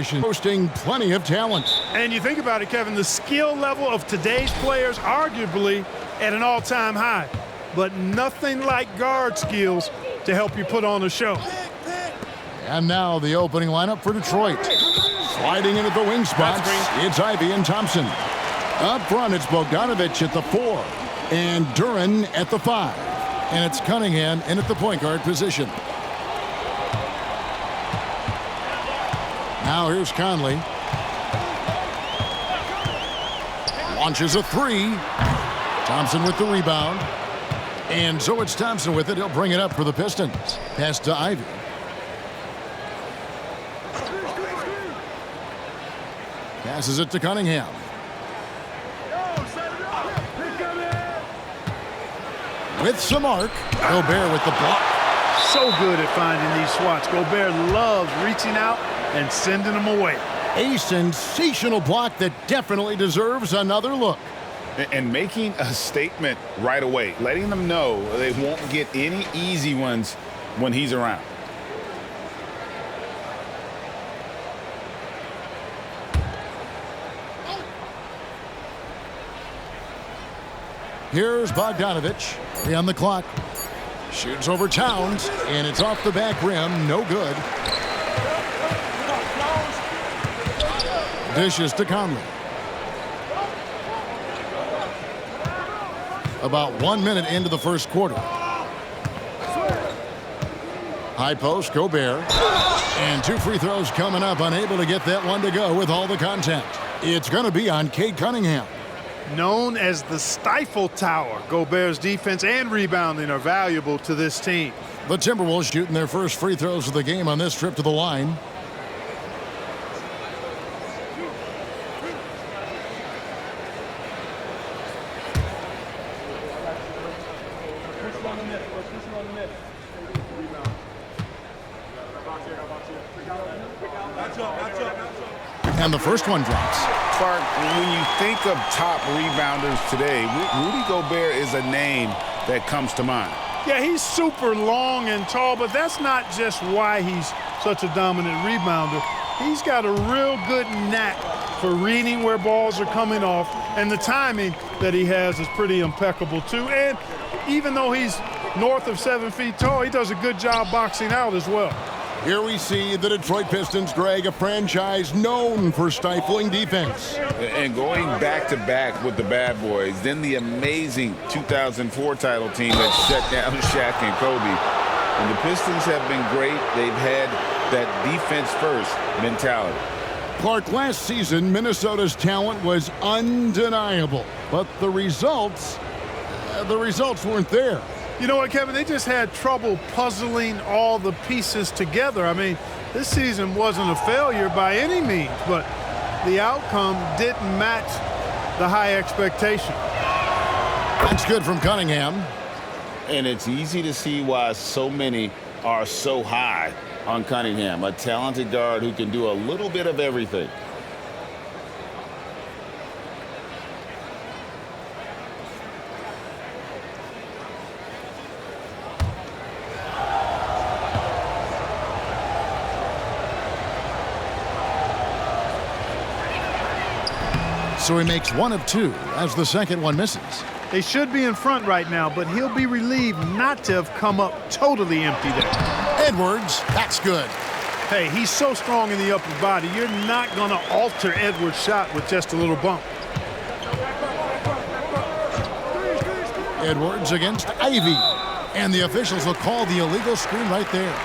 Hosting plenty of talent. And you think about it, Kevin, the skill level of today's players arguably at an all-time high. But nothing like guard skills to help you put on a show. And now the opening lineup for Detroit. Sliding into the wing spots, it's Ivey and Thompson. Up front, it's Bogdanovic at the 4 and Duran at the 5. And it's Cunningham in at the point guard position. Now here's Conley. Launches a 3. Thompson with the rebound. And so it's Thompson with it. He'll bring it up for the Pistons. Pass to Ivey. Passes it to Cunningham. With some arc. Gobert with the block. So good at finding these swats. Gobert loves reaching out and sending them away. A sensational block that definitely deserves another look. And making a statement right away, letting them know they won't get any easy ones when he's around. Here's Bogdanovic. 3 on the clock. Shoots over Towns, and it's off the back rim. No good. Dishes to Conley. About 1 minute into the first quarter. High post, Gobert. And 2 free throws coming up. Unable to get that one to go with all the contact. It's going to be on Cade Cunningham. Known as the Stifle Tower, Gobert's defense and rebounding are valuable to this team. The Timberwolves shooting their first free throws of the game on this trip to the line. And the first one drops. Clark, when you think of top rebounders today, Rudy Gobert is a name that comes to mind. Yeah, he's super long and tall, but that's not just why he's such a dominant rebounder. He's got a real good knack for reading where balls are coming off, and the timing that he has is pretty impeccable too. And even though he's north of 7 feet tall, he does a good job boxing out as well. Here we see the Detroit Pistons, Greg, a franchise known for stifling defense. And going back-to-back with the bad boys, then the amazing 2004 title team that shut down Shaq and Kobe. And the Pistons have been great. They've had that defense-first mentality. Clark, last season, Minnesota's talent was undeniable, but the results weren't there. You know what, Kevin? They just had trouble puzzling all the pieces together. I mean, this season wasn't a failure by any means, but the outcome didn't match the high expectation. That's good from Cunningham. And it's easy to see why so many are so high on Cunningham, a talented guard who can do a little bit of everything. So he makes 1 of 2 as the second one misses. They should be in front right now, but he'll be relieved not to have come up totally empty there. Edwards, that's good. Hey, he's so strong in the upper body, you're not going to alter Edwards' shot with just a little bump. Edwards against Ivey. And the officials will call the illegal screen right there.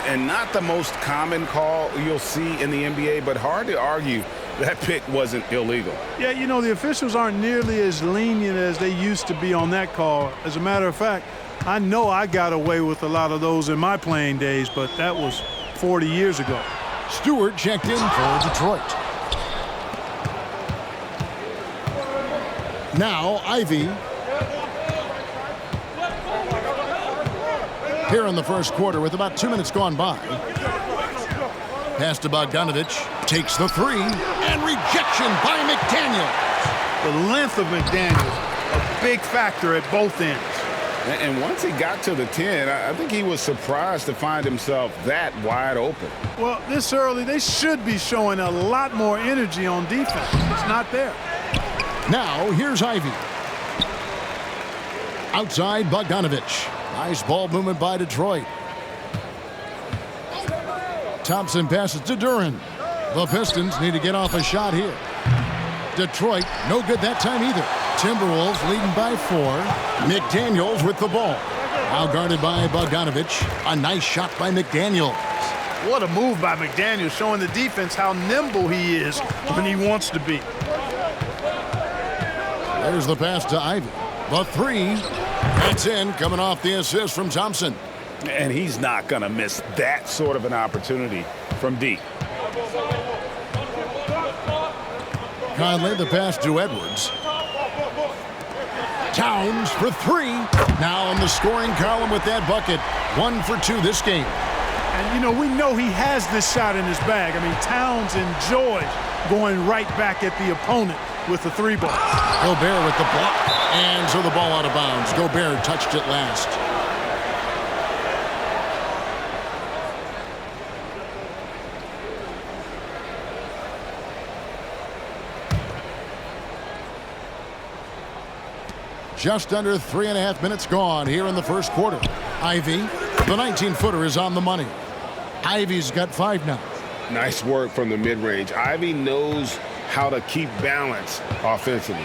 And not the most common call you'll see in the NBA, but hard to argue that pick wasn't illegal. Yeah, you know, the officials aren't nearly as lenient as they used to be on that call. As a matter of fact, I know I got away with a lot of those in my playing days, but that was 40 years ago. Stewart checked in for Detroit. Now, Ivey. Here in the first quarter with about 2 minutes gone by. Pass to Bogdanovic, takes the 3, and rejection by McDaniel. The length of McDaniel, a big factor at both ends. And once he got to the 10, I think he was surprised to find himself that wide open. Well, this early, they should be showing a lot more energy on defense. It's not there. Now, here's Ivy. Outside, Bogdanovich. Nice ball movement by Detroit. Thompson passes to Duren. The Pistons need to get off a shot here. Detroit, no good that time either. Timberwolves leading by 4. McDaniels with the ball. Now guarded by Bogdanovich. A nice shot by McDaniels. What a move by McDaniels, showing the defense how nimble he is when he wants to be. There's the pass to Ivy. The 3. That's in, coming off the assist from Thompson. And he's not going to miss that sort of an opportunity from deep. Conley, the pass to Edwards. Towns for 3. Now in the scoring column with that bucket. 1 for 2 this game. And, you know, we know he has this shot in his bag. I mean, Towns enjoys going right back at the opponent with the 3-ball. Gobert with the block. And so the ball out of bounds. Gobert touched it last. Just under 3.5 minutes gone here in the first quarter. Ivy, the 19-footer is on the money. Ivy's got 5 now. Nice work from the mid-range. Ivy knows how to keep balance offensively.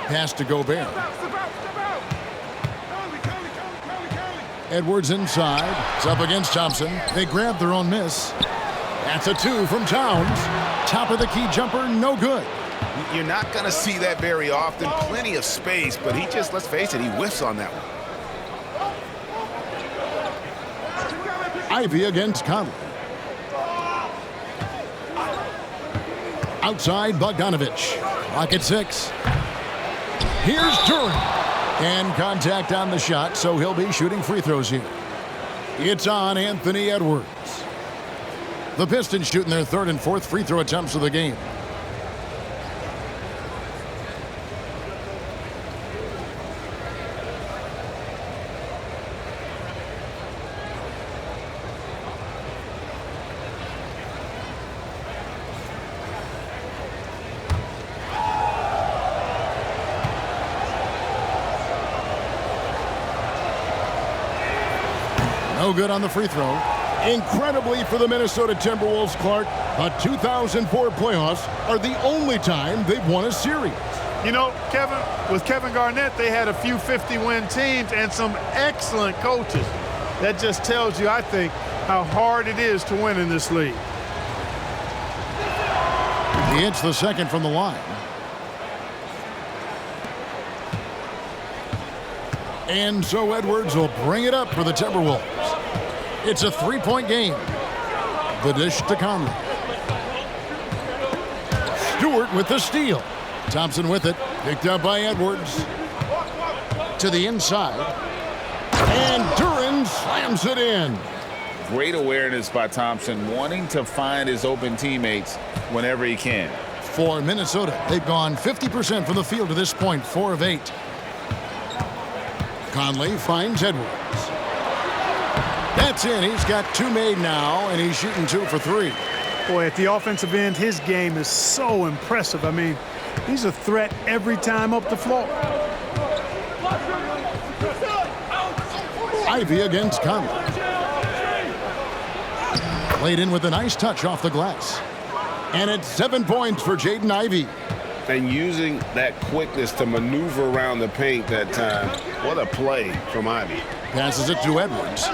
Pass to Gobert. Edwards inside. It's up against Thompson. They grab their own miss. That's a 2 from Towns. Top of the key jumper, no good. You're not going to see that very often. Plenty of space, but he just, let's face it, he whiffs on that one. Ivy against Conley. Outside, Bogdanovich. Clock at 6. Here's Duren. And contact on the shot, so he'll be shooting free throws here. It's on Anthony Edwards. The Pistons shooting their 3rd and 4th free throw attempts of the game. No good on the free throw. Incredibly for the Minnesota Timberwolves, Clark, the 2004 playoffs are the only time they've won a series. You know, Kevin, with Kevin Garnett, they had a few 50-win teams and some excellent coaches. That just tells you, I think, how hard it is to win in this league. He hits the second from the line. And so Edwards will bring it up for the Timberwolves. It's a 3-point game. The dish to Conley. Stewart with the steal. Thompson with it. Picked up by Edwards. To the inside. And Duren slams it in. Great awareness by Thompson, wanting to find his open teammates whenever he can. For Minnesota, they've gone 50% from the field to this point, 4 of 8. Conley finds Edwards. That's in. He's got 2 made now, and he's shooting 2 for 3. Boy, at the offensive end, his game is so impressive. I mean, he's a threat every time up the floor. Ivy against Conley. Played in with a nice touch off the glass. And it's 7 points for Jaden Ivey. And using that quickness to maneuver around the paint that time. What a play from Ivy. Passes it to Edwards.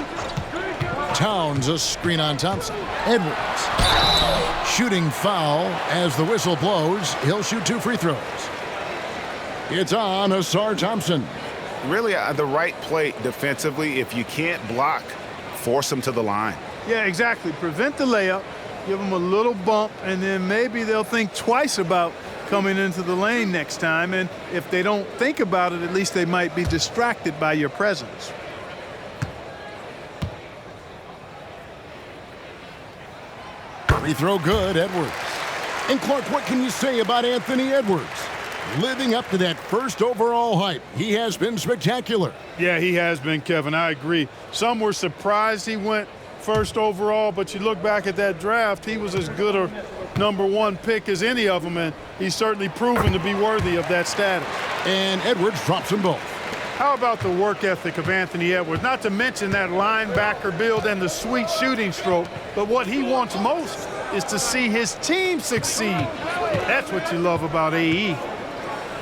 Towns a screen on Thompson. Edwards. Shooting foul as the whistle blows. He'll shoot 2 free throws. It's on Asar Thompson. Really the right play defensively. If you can't block, force him to the line. Yeah, exactly. Prevent the layup, give them a little bump, and then maybe they'll think twice about coming into the lane next time. And if they don't think about it, at least they might be distracted by your presence. Free throw good, Edwards. And Clark, what can you say about Anthony Edwards? Living up to that first overall hype, he has been spectacular. Yeah, he has been, Kevin. I agree. Some were surprised he went first overall, but you look back at that draft, he was as good a #1 pick as any of them, and he's certainly proven to be worthy of that status. And Edwards drops them both. How about the work ethic of Anthony Edwards? Not to mention that linebacker build and the sweet shooting stroke, but what he wants most is to see his team succeed. That's what you love about AE.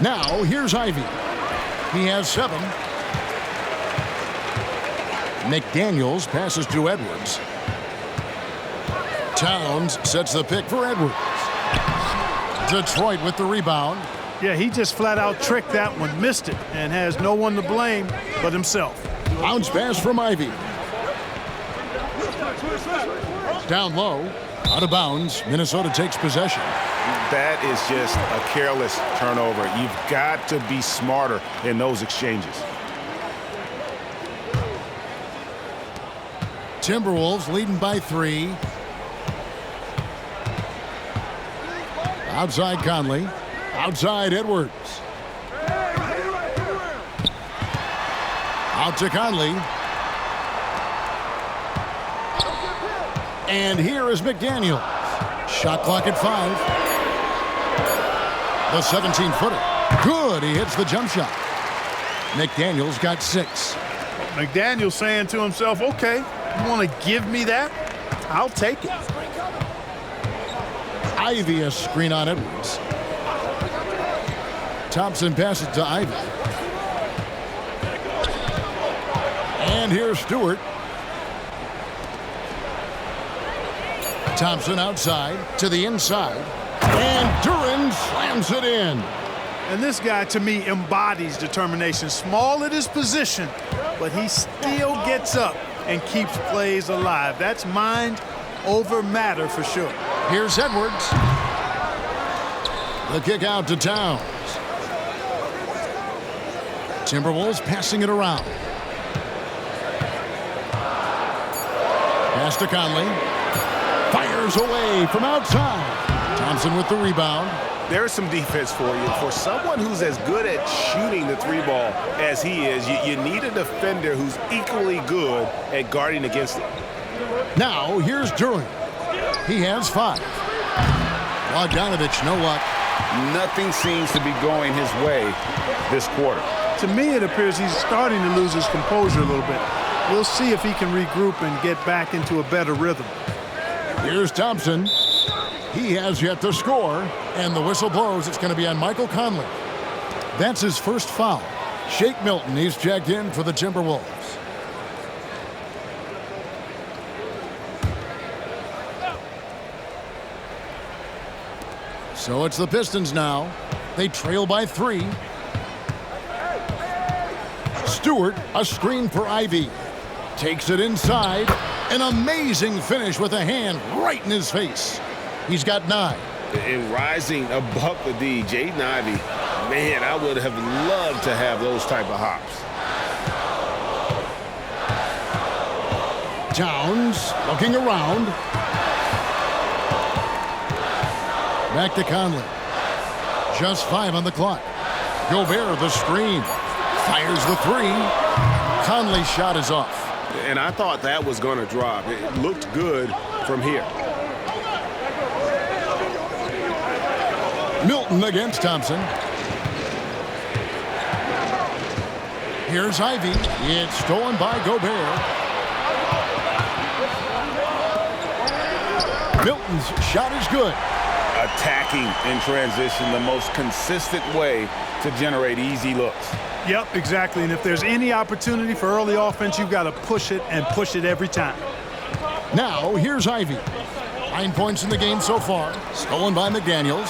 Now, here's Ivy. He has 7. McDaniels passes to Edwards. Towns sets the pick for Edwards. Detroit with the rebound. Yeah, he just flat out tricked that one, missed it, and has no one to blame but himself. Bounce pass from Ivy. Down low, out of bounds. Minnesota takes possession. That is just a careless turnover. You've got to be smarter in those exchanges. Timberwolves leading by 3. Outside Conley. Outside Edwards. Out to Conley. And here is McDaniels. Shot clock at 5. The 17-footer. Good. He hits the jump shot. McDaniels got 6. McDaniels saying to himself, okay, you want to give me that? I'll take it. Ivy a screen on Edwards. Thompson passes to Ivy. And here's Stewart. Thompson outside to the inside. And Duran slams it in. And this guy, to me, embodies determination. Small at his position, but he still gets up and keeps plays alive. That's mind over matter for sure. Here's Edwards. The kick out to Towns. Timberwolves passing it around. Pass to Conley. Fires away from outside. Thompson with the rebound. There's some defense for you. For someone who's as good at shooting the 3-ball as he is, you need a defender who's equally good at guarding against it. Now, here's Duran. He has 5. Bogdanovich, no luck. Nothing seems to be going his way this quarter. To me, it appears he's starting to lose his composure a little bit. We'll see if he can regroup and get back into a better rhythm. Here's Thompson. He has yet to score, and the whistle blows. It's going to be on Michael Conley. That's his first foul. Shake Milton, he's checked in for the Timberwolves. So it's the Pistons now. They trail by 3. Stewart, a screen for Ivy. Takes it inside. An amazing finish with a hand right in his face. He's got 9. And rising above the D, Jaden Ivey, man, I would have loved to have those type of hops. Towns looking around. Back to Conley. Just 5 on the clock. Gobert, the screen. Fires the 3. Conley's shot is off. And I thought that was going to drop. It looked good from here. Milton against Thompson. Here's Ivy. It's stolen by Gobert. Milton's shot is good. Attacking in transition, the most consistent way to generate easy looks. Yep, exactly. And if there's any opportunity for early offense, you've got to push it and push it every time. Now, here's Ivy. 9 points in the game so far. Stolen by McDaniels.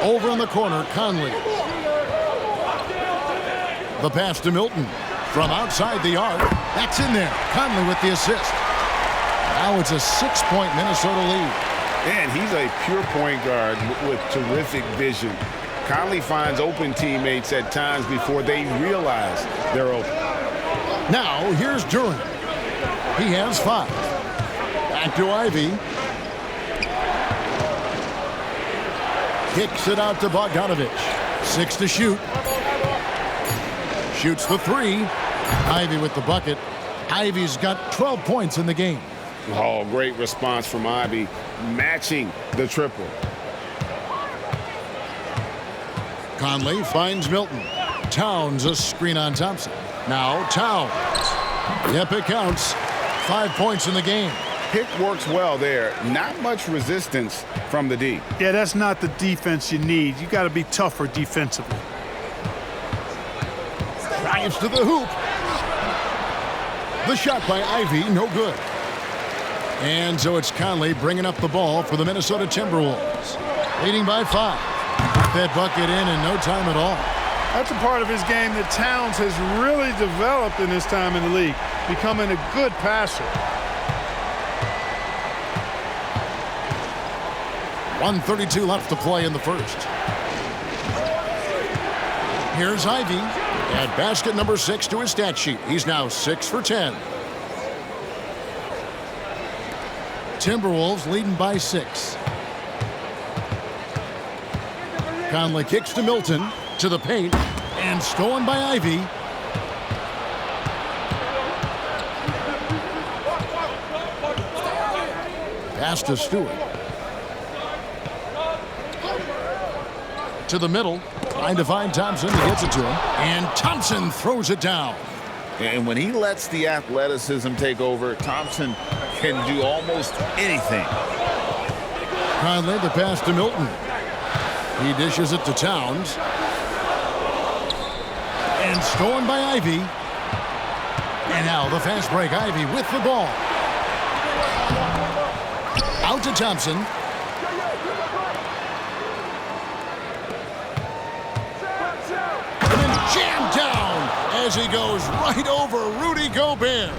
Over in the corner, Conley. The pass to Milton. From outside the arc. That's in there. Conley with the assist. Now it's a 6-point Minnesota lead. And he's a pure point guard with terrific vision. Conley finds open teammates at times before they realize they're open. Now, here's Duran. He has 5. Back to Ivy. Kicks it out to Bogdanovich. 6 to shoot. Shoots the 3. Ivy with the bucket. Ivy's got 12 points in the game. Oh, great response from Ivy, matching the triple. Conley finds Milton. Towns a screen on Thompson. Now Towns. Yep, it counts. 5 points in the game. Pick works well there. Not much resistance from the D. Yeah, that's not the defense you need. You got to be tougher defensively. Drives to the hoop. The shot by Ivy, no good. And so it's Conley bringing up the ball for the Minnesota Timberwolves. Leading by 5. That bucket in no time at all. That's a part of his game that Towns has really developed in his time in the league, becoming a good passer. 1:32 left to play in the first. Here's Ivy. Add basket number 6 to his stat sheet. He's now 6 for 10. Timberwolves leading by 6. Conley kicks to Milton, to the paint, and stolen by Ivy. Pass to Stewart. To the middle, trying to find Thompson. He gets it to him, and Thompson throws it down. And when he lets the athleticism take over, Thompson can do almost anything. Conley, the pass to Milton. He dishes it to Towns. And stolen by Ivy. And now the fast break. Ivy with the ball. Out to Thompson. And then jammed down as he goes right over Rudy Gobert.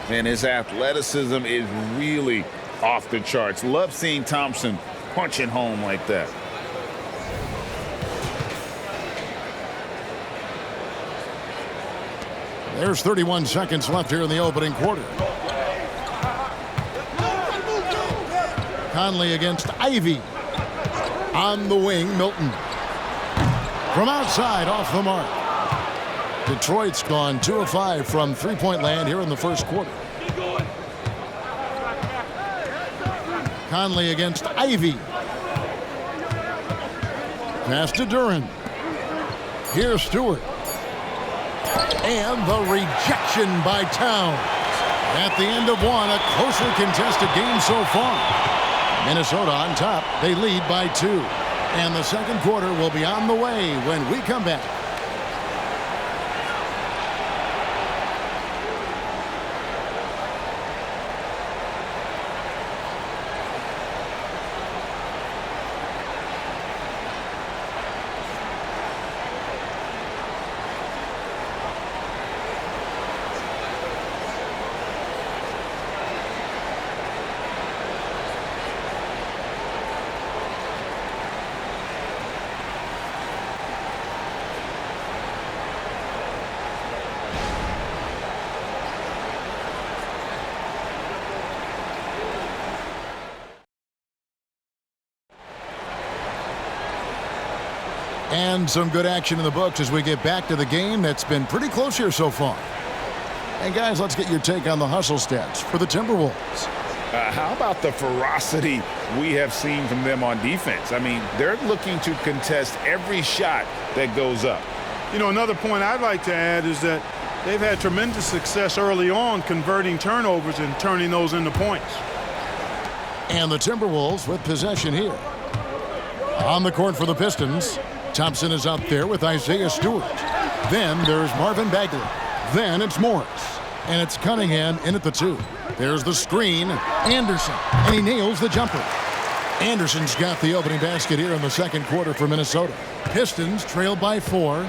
And his athleticism is really off the charts. Love seeing Thompson punching home like that. There's 31 seconds left here in the opening quarter. Conley against Ivy. On the wing, Milton. From outside, off the mark. Detroit's gone 2 of 5 from three-point land here in the first quarter. Conley against Ivy. Pass to Duren. Here's Stewart. And the rejection by Towns. At the end of one, a closely contested game so far. Minnesota on top. They lead by 2. And the second quarter will be on the way when we come back. And some good action in the books as we get back to the game that's been pretty close here so far. And guys, let's get your take on the hustle stats for the Timberwolves. How about the ferocity we have seen from them on defense? I mean, they're looking to contest every shot that goes up. You know, another point I'd like to add is that they've had tremendous success early on converting turnovers and turning those into points. And the Timberwolves with possession here. On the court for the Pistons, Thompson is out there with Isaiah Stewart. Then there's Marvin Bagley. Then it's Morris. And it's Cunningham in at the 2. There's the screen. Anderson. And he nails the jumper. Anderson's got the opening basket here in the second quarter for Minnesota. Pistons trail by 4.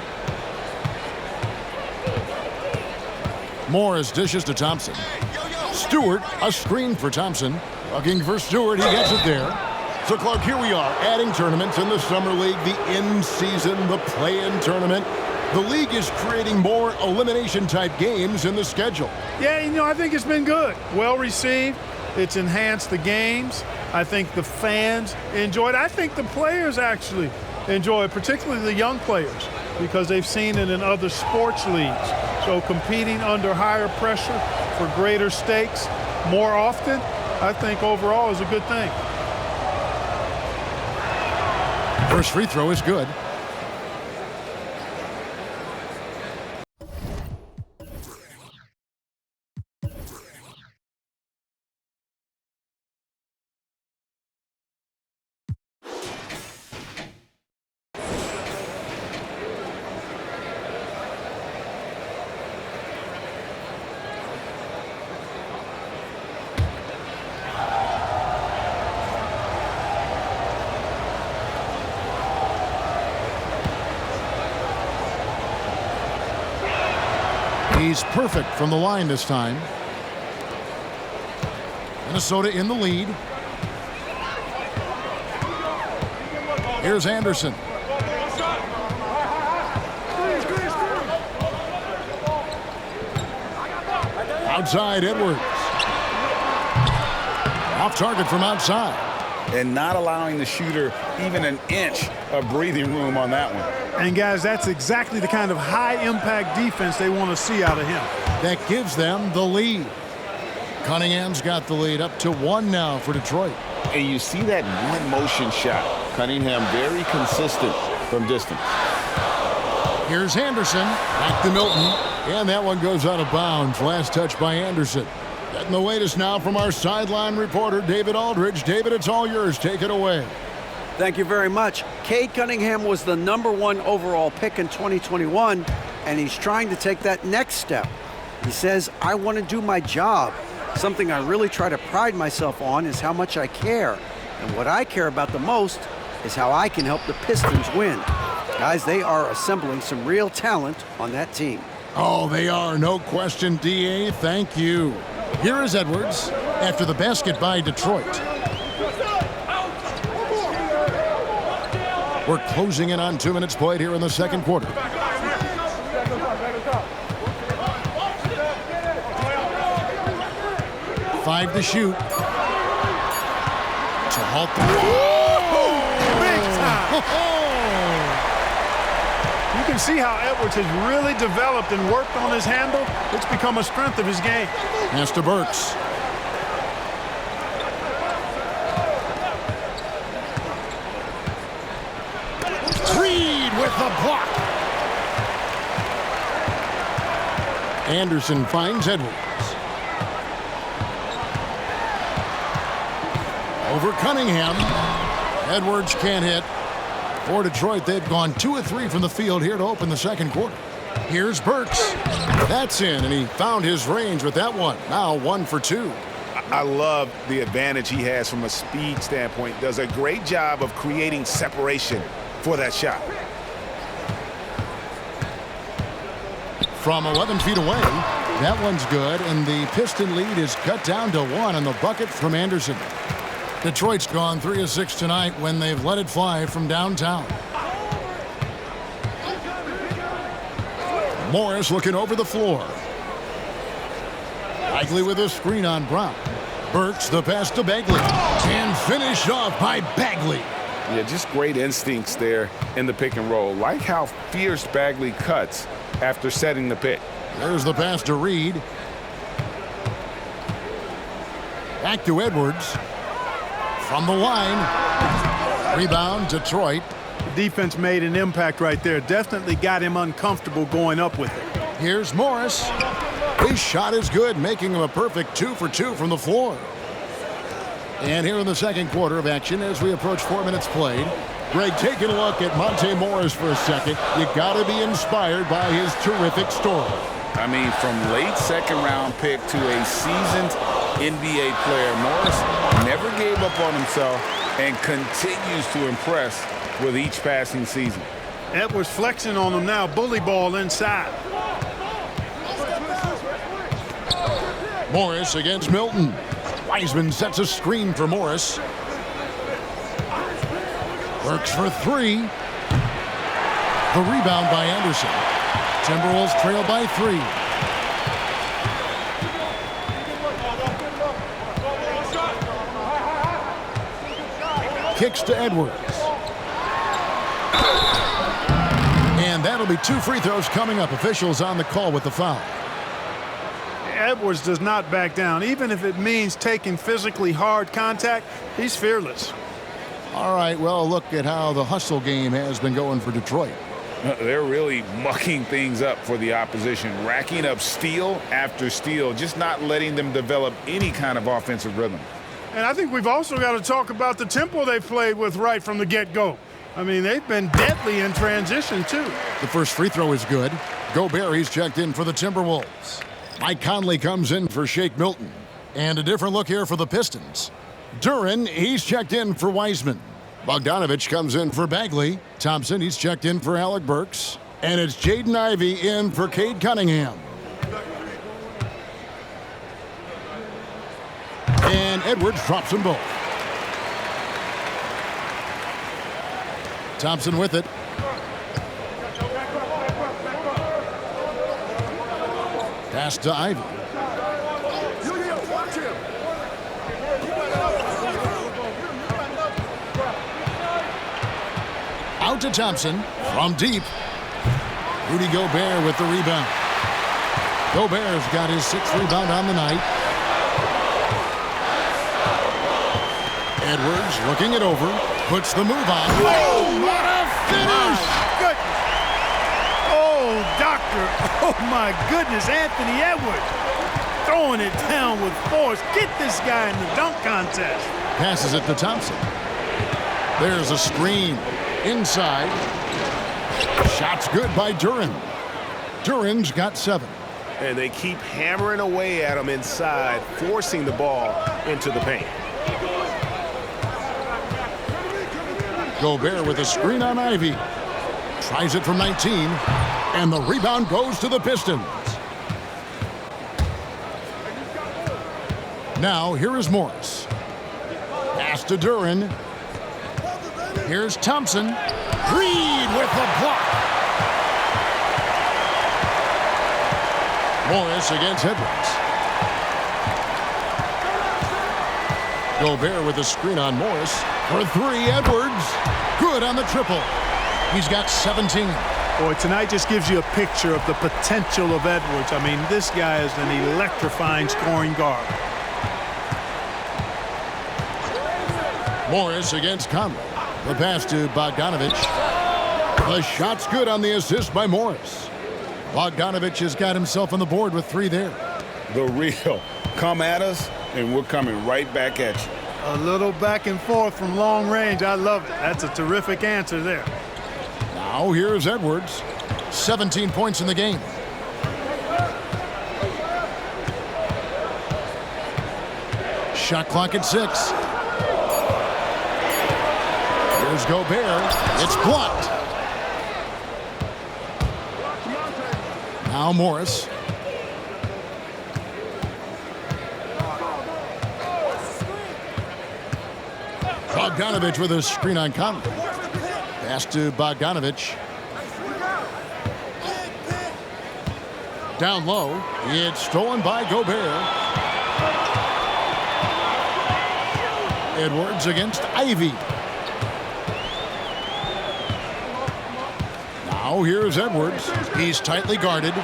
Morris dishes to Thompson. Stewart, a screen for Thompson. Looking for Stewart. He gets it there. So, Clark, here we are, adding tournaments in the Summer League, the in-season, the play-in tournament. The league is creating more elimination-type games in the schedule. Yeah, you know, I think it's been good. Well received. It's enhanced the games. I think the fans enjoy it. I think the players actually enjoy it, particularly the young players, because they've seen it in other sports leagues. So competing under higher pressure for greater stakes more often, I think overall is a good thing. First free throw is good. He's perfect from the line this time. Minnesota in the lead. Here's Anderson. Outside, Edwards. Off target from outside. And not allowing the shooter even an inch of breathing room on that one. And guys, that's exactly the kind of high-impact defense they want to see out of him. That gives them the lead. Cunningham's got the lead up to 1 now for Detroit. And you see that one motion shot. Cunningham very consistent from distance. Here's Anderson. Back to Milton. And that one goes out of bounds. Last touch by Anderson. Getting the latest now from our sideline reporter, David Aldridge. David, it's all yours. Take it away. Thank you very much. Cade Cunningham was the #1 overall pick in 2021, and he's trying to take that next step. He says, I want to do my job. Something I really try to pride myself on is how much I care. And what I care about the most is how I can help the Pistons win. Guys, they are assembling some real talent on that team. Oh, they are. No question, D.A. Thank you. Here is Edwards after the basket by Detroit. We're closing in on 2 minutes played here in the second quarter. 5 to shoot. To halt the... Big time! You can see how Edwards has really developed and worked on his handle. It's become a strength of his game. Pass to Burks. Reed with the block. Anderson finds Edwards. Over Cunningham. Edwards can't hit. For Detroit, they've gone 2 of 3 from the field here to open the second quarter. Here's Burks. That's in, and he found his range with that one. Now 1 for 2. I love the advantage he has from a speed standpoint. Does a great job of creating separation for that shot. From 11 feet away, that one's good, and the Piston lead is cut down to 1 on the bucket from Anderson. Detroit's gone 3 of 6 tonight when they've let it fly from downtown. Morris looking over the floor. Bagley with a screen on Brown. Burks the pass to Bagley. And finished off by Bagley. Yeah, just great instincts there in the pick and roll. Like how fierce Bagley cuts after setting the pick. There's the pass to Reed. Back to Edwards. From the line. Rebound, Detroit. The defense made an impact right there. Definitely got him uncomfortable going up with it. Here's Morris. His shot is good, making him a perfect 2 for 2 from the floor. And here in the second quarter of action, as we approach 4 minutes played, Greg, taking a look at Monte Morris for a second, you got to be inspired by his terrific story. I mean, from late second-round pick to a seasoned NBA player, Morris never gave up on himself and continues to impress with each passing season. Edwards flexing on him now, bully ball inside. Morris against Milton. Wiseman sets a screen for Morris. Works for 3. The rebound by Anderson. Timberwolves trail by 3. kicks to Edwards. And that'll be 2 free throws coming up. Officials on the call with the foul. Edwards does not back down. Even if it means taking physically hard contact, he's fearless. All right, well, look at how the hustle game has been going for Detroit. They're really mucking things up for the opposition, racking up steal after steal, just not letting them develop any kind of offensive rhythm. And I think we've also got to talk about the tempo they've played with right from the get-go. I mean, they've been deadly in transition, too. The first free throw is good. Gobert, he's checked in for the Timberwolves. Mike Conley comes in for Shake Milton. And a different look here for the Pistons. Duren, he's checked in for Wiseman. Bogdanovich comes in for Bagley. Thompson, he's checked in for Alec Burks. And it's Jaden Ivey in for Cade Cunningham. And Edwards drops them both. Thompson with it. Pass to Ivey. Out to Thompson from deep. Rudy Gobert with the rebound. Gobert's got his 6th rebound on the night. Edwards looking it over, puts the move on. Oh, what a finish! Good. Oh, doctor. Oh, my goodness, Anthony Edwards. Throwing it down with force. Get this guy in the dunk contest. Passes it to Thompson. There's a screen. Inside. Shot's good by Duren. Duren's got 7. And they keep hammering away at him inside, forcing the ball into the paint. Gobert with a screen on Ivey. Tries it from 19. And the rebound goes to the Pistons. Now, here is Morris. Pass to Duren. Here's Thompson. Reed with the block. Morris against Edwards. Gobert with a screen on Morris. For 3, Edwards. Good on the triple. He's got 17. Boy, tonight just gives you a picture of the potential of Edwards. I mean, this guy is an electrifying scoring guard. Morris against Conley. The pass to Bogdanovich. The shot's good on the assist by Morris. Bogdanovich has got himself on the board with 3 there. The real. Come at us, and we're coming right back at you. A little back and forth from long range. I love it. That's a terrific answer there. Now here's Edwards. 17 points in the game. Shot clock at 6. Here's Gobert. It's blocked. Now Morris. Bogdanovich with a screen on Conley. Pass to Bogdanovich. Down low. It's stolen by Gobert. Edwards against Ivey. Now here's Edwards. He's tightly guarded.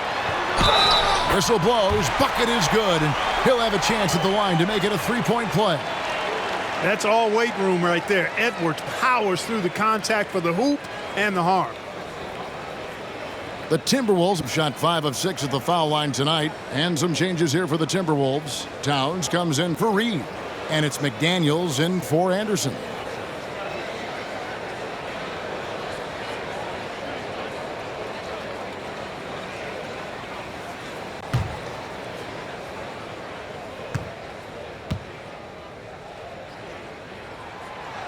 Whistle blows. Bucket is good. And he'll have a chance at the line to make it a 3-point play. That's all weight room right there. Edwards powers through the contact for the hoop and the harm. The Timberwolves have shot 5 of 6 at the foul line tonight. And some changes here for the Timberwolves. Towns comes in for Reed. And it's McDaniels in for Anderson.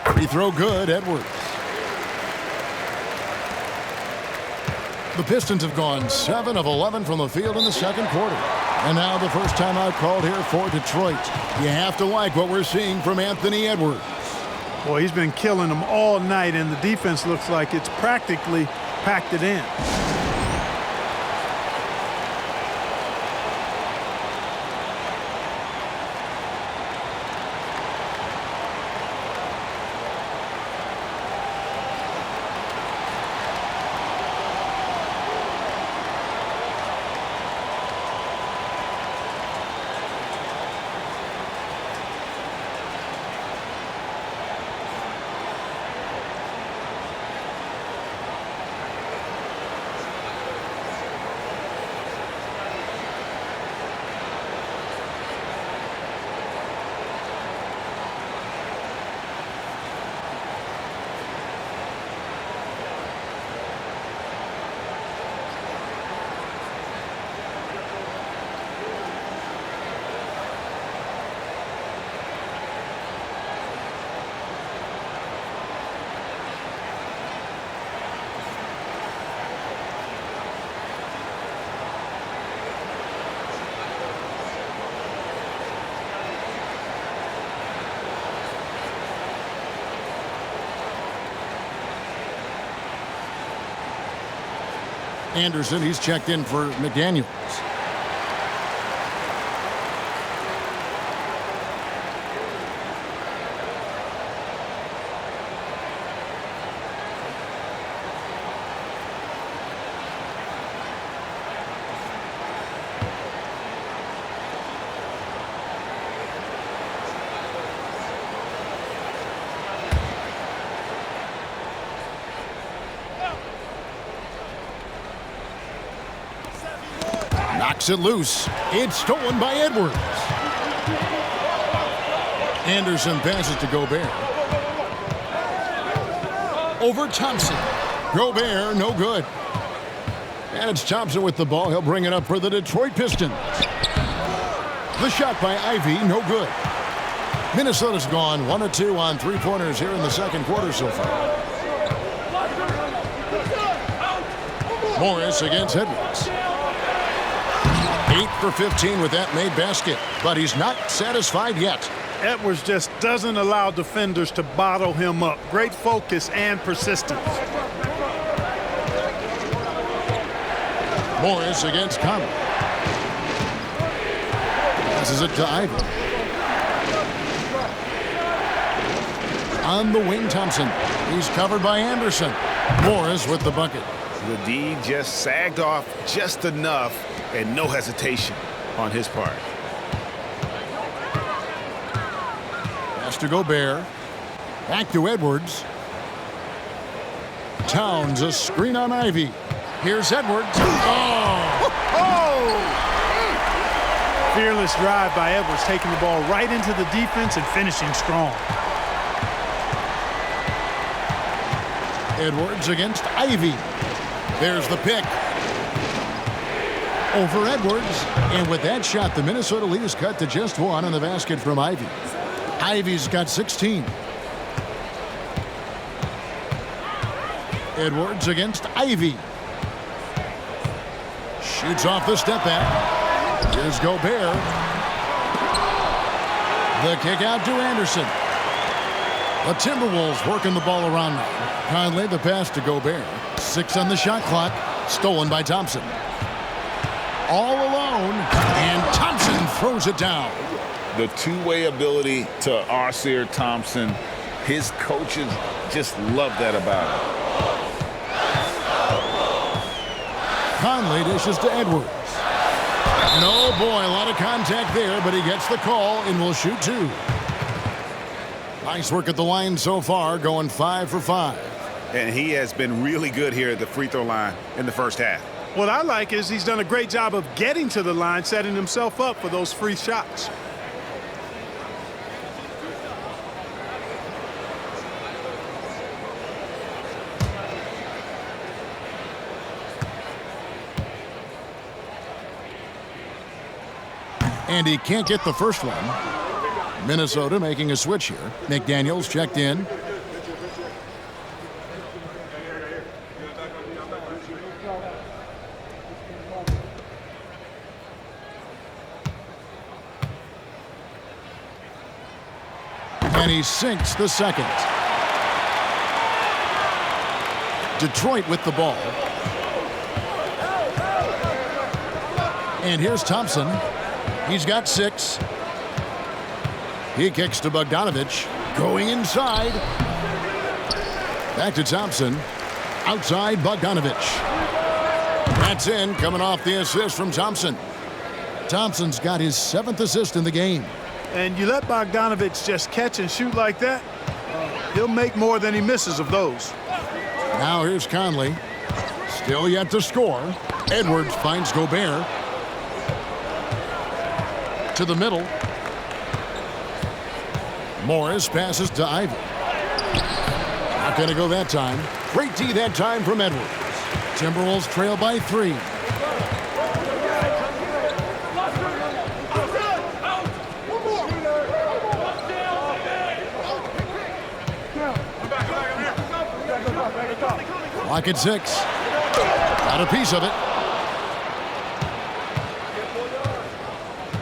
Free throw good, Edwards. The Pistons have gone 7 of 11 from the field in the second quarter. And now the first timeout called here for Detroit. You have to like what we're seeing from Anthony Edwards. Boy, he's been killing them all night, and the defense looks like it's practically packed it in. Anderson, he's checked in for McDaniels. Knocks it loose. It's stolen by Edwards. Anderson passes to Gobert. Over Thompson. Gobert, no good. And it's Thompson with the ball. He'll bring it up for the Detroit Pistons. The shot by Ivy, no good. Minnesota's gone 1 of 2 on three-pointers here in the second quarter so far. Morris against Edwards. 8 for 15 with that made basket, but he's not satisfied yet. Edwards just doesn't allow defenders to bottle him up. Great focus and persistence. Morris against Conley. Passes it to Ivy. On the wing, Thompson. He's covered by Anderson. Morris with the bucket. The D just sagged off just enough, and no hesitation on his part. Pass to Gobert. Back to Edwards. Towns, a screen on Ivy. Here's Edwards. Fearless drive by Edwards, taking the ball right into the defense and finishing strong. Edwards against Ivy. There's the pick. Over Edwards. And with that shot, the Minnesota lead is cut to just 1 on the basket from Ivy. Ivy's got 16. Edwards against Ivy. Shoots off the step back. Here's Gobert. The kick out to Anderson. The Timberwolves working the ball around now. Conley the pass to Gobert. 6 on the shot clock. Stolen by Thompson. All alone. And Thompson throws it down. The two-way ability to Arseer Thompson. His coaches just love that about him. Conley dishes to Edwards. And oh boy, a lot of contact there, but he gets the call and will shoot 2. Nice work at the line so far, going 5 for 5. And he has been really good here at the free throw line in the first half. What I like is he's done a great job of getting to the line, setting himself up for those free shots. And he can't get the first one. Minnesota making a switch here. McDaniels checked in. And he sinks the second. Detroit with the ball. And here's Thompson. He's got 6. He kicks to Bogdanovich. Going inside. Back to Thompson. Outside Bogdanovich. That's in, coming off the assist from Thompson. Thompson's got his 7th assist in the game. And you let Bogdanovich just catch and shoot like that, he'll make more than he misses of those. Now here's Conley. Still yet to score. Edwards finds Gobert. To the middle. Morris passes to Ivy. Not going to go that time. Great D that time from Edwards. Timberwolves trail by 3. Clock at 6. Got a piece of it.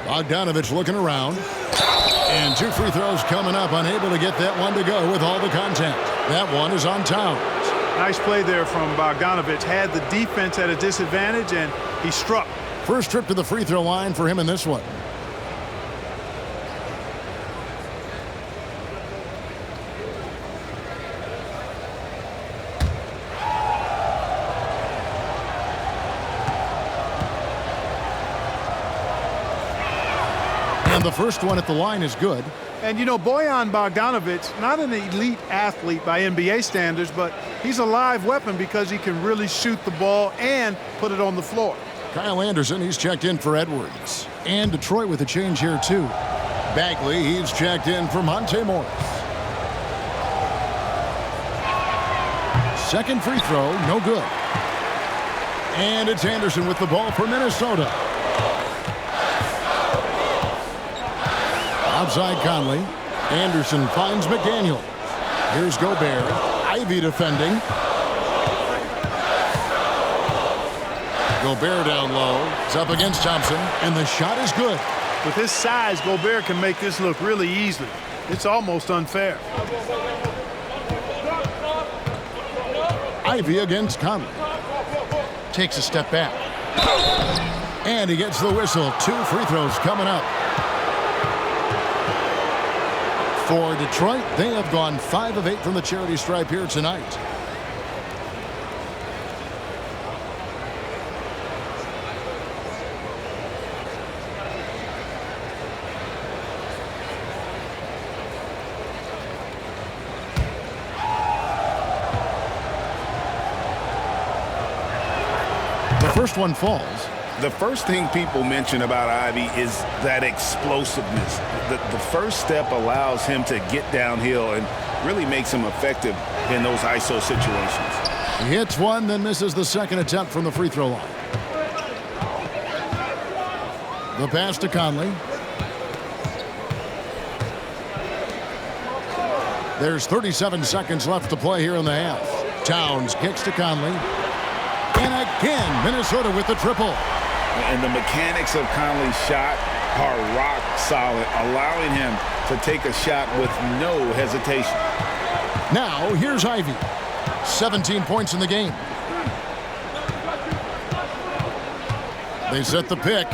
Bogdanovich looking around. And 2 free throws coming up. Unable to get that one to go with all the contact. That one is on Towns. Nice play there from Bogdanovich. Had the defense at a disadvantage, and he struck. First trip to the free throw line for him in this one. And the first one at the line is good. And, you know, Bojan Bogdanovic, not an elite athlete by NBA standards, but he's a live weapon because he can really shoot the ball and put it on the floor. Kyle Anderson, he's checked in for Edwards. And Detroit with a change here, too. Bagley, he's checked in for Monte Morris. Second free throw, no good. And it's Anderson with the ball for Minnesota. Outside Conley. Anderson finds McDaniel. Here's Gobert. Ivy defending. Gobert down low. It's up against Thompson, and the shot is good. With his size, Gobert can make this look really easily. It's almost unfair. Ivy against Conley. Takes a step back. And he gets the whistle. 2 free throws coming up. For Detroit, they have gone 5 of 8 from the charity stripe here tonight. The first one falls. The first thing people mention about Ivy is that explosiveness. The first step allows him to get downhill and really makes him effective in those ISO situations. He hits one, then misses the second attempt from the free throw line. The pass to Conley. There's 37 seconds left to play here in the half. Towns kicks to Conley. And again, Minnesota with the triple. And the mechanics of Conley's shot are rock solid, allowing him to take a shot with no hesitation. Now, here's Ivy. 17 points in the game. They set the pick.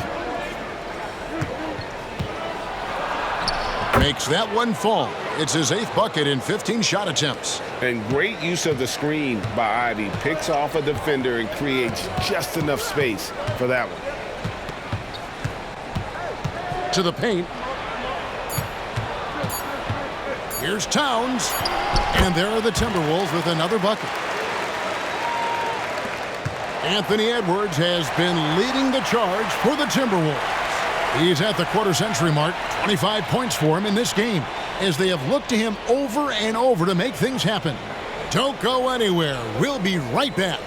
Makes that one fall. It's his 8th bucket in 15 shot attempts. And great use of the screen by Ivy. Picks off a defender and creates just enough space for that one. To the paint. Here's Towns. And there are the Timberwolves with another bucket. Anthony Edwards has been leading the charge for the Timberwolves. He's at the quarter-century mark. 25 points for him in this game as they have looked to him over and over to make things happen. Don't go anywhere. We'll be right back.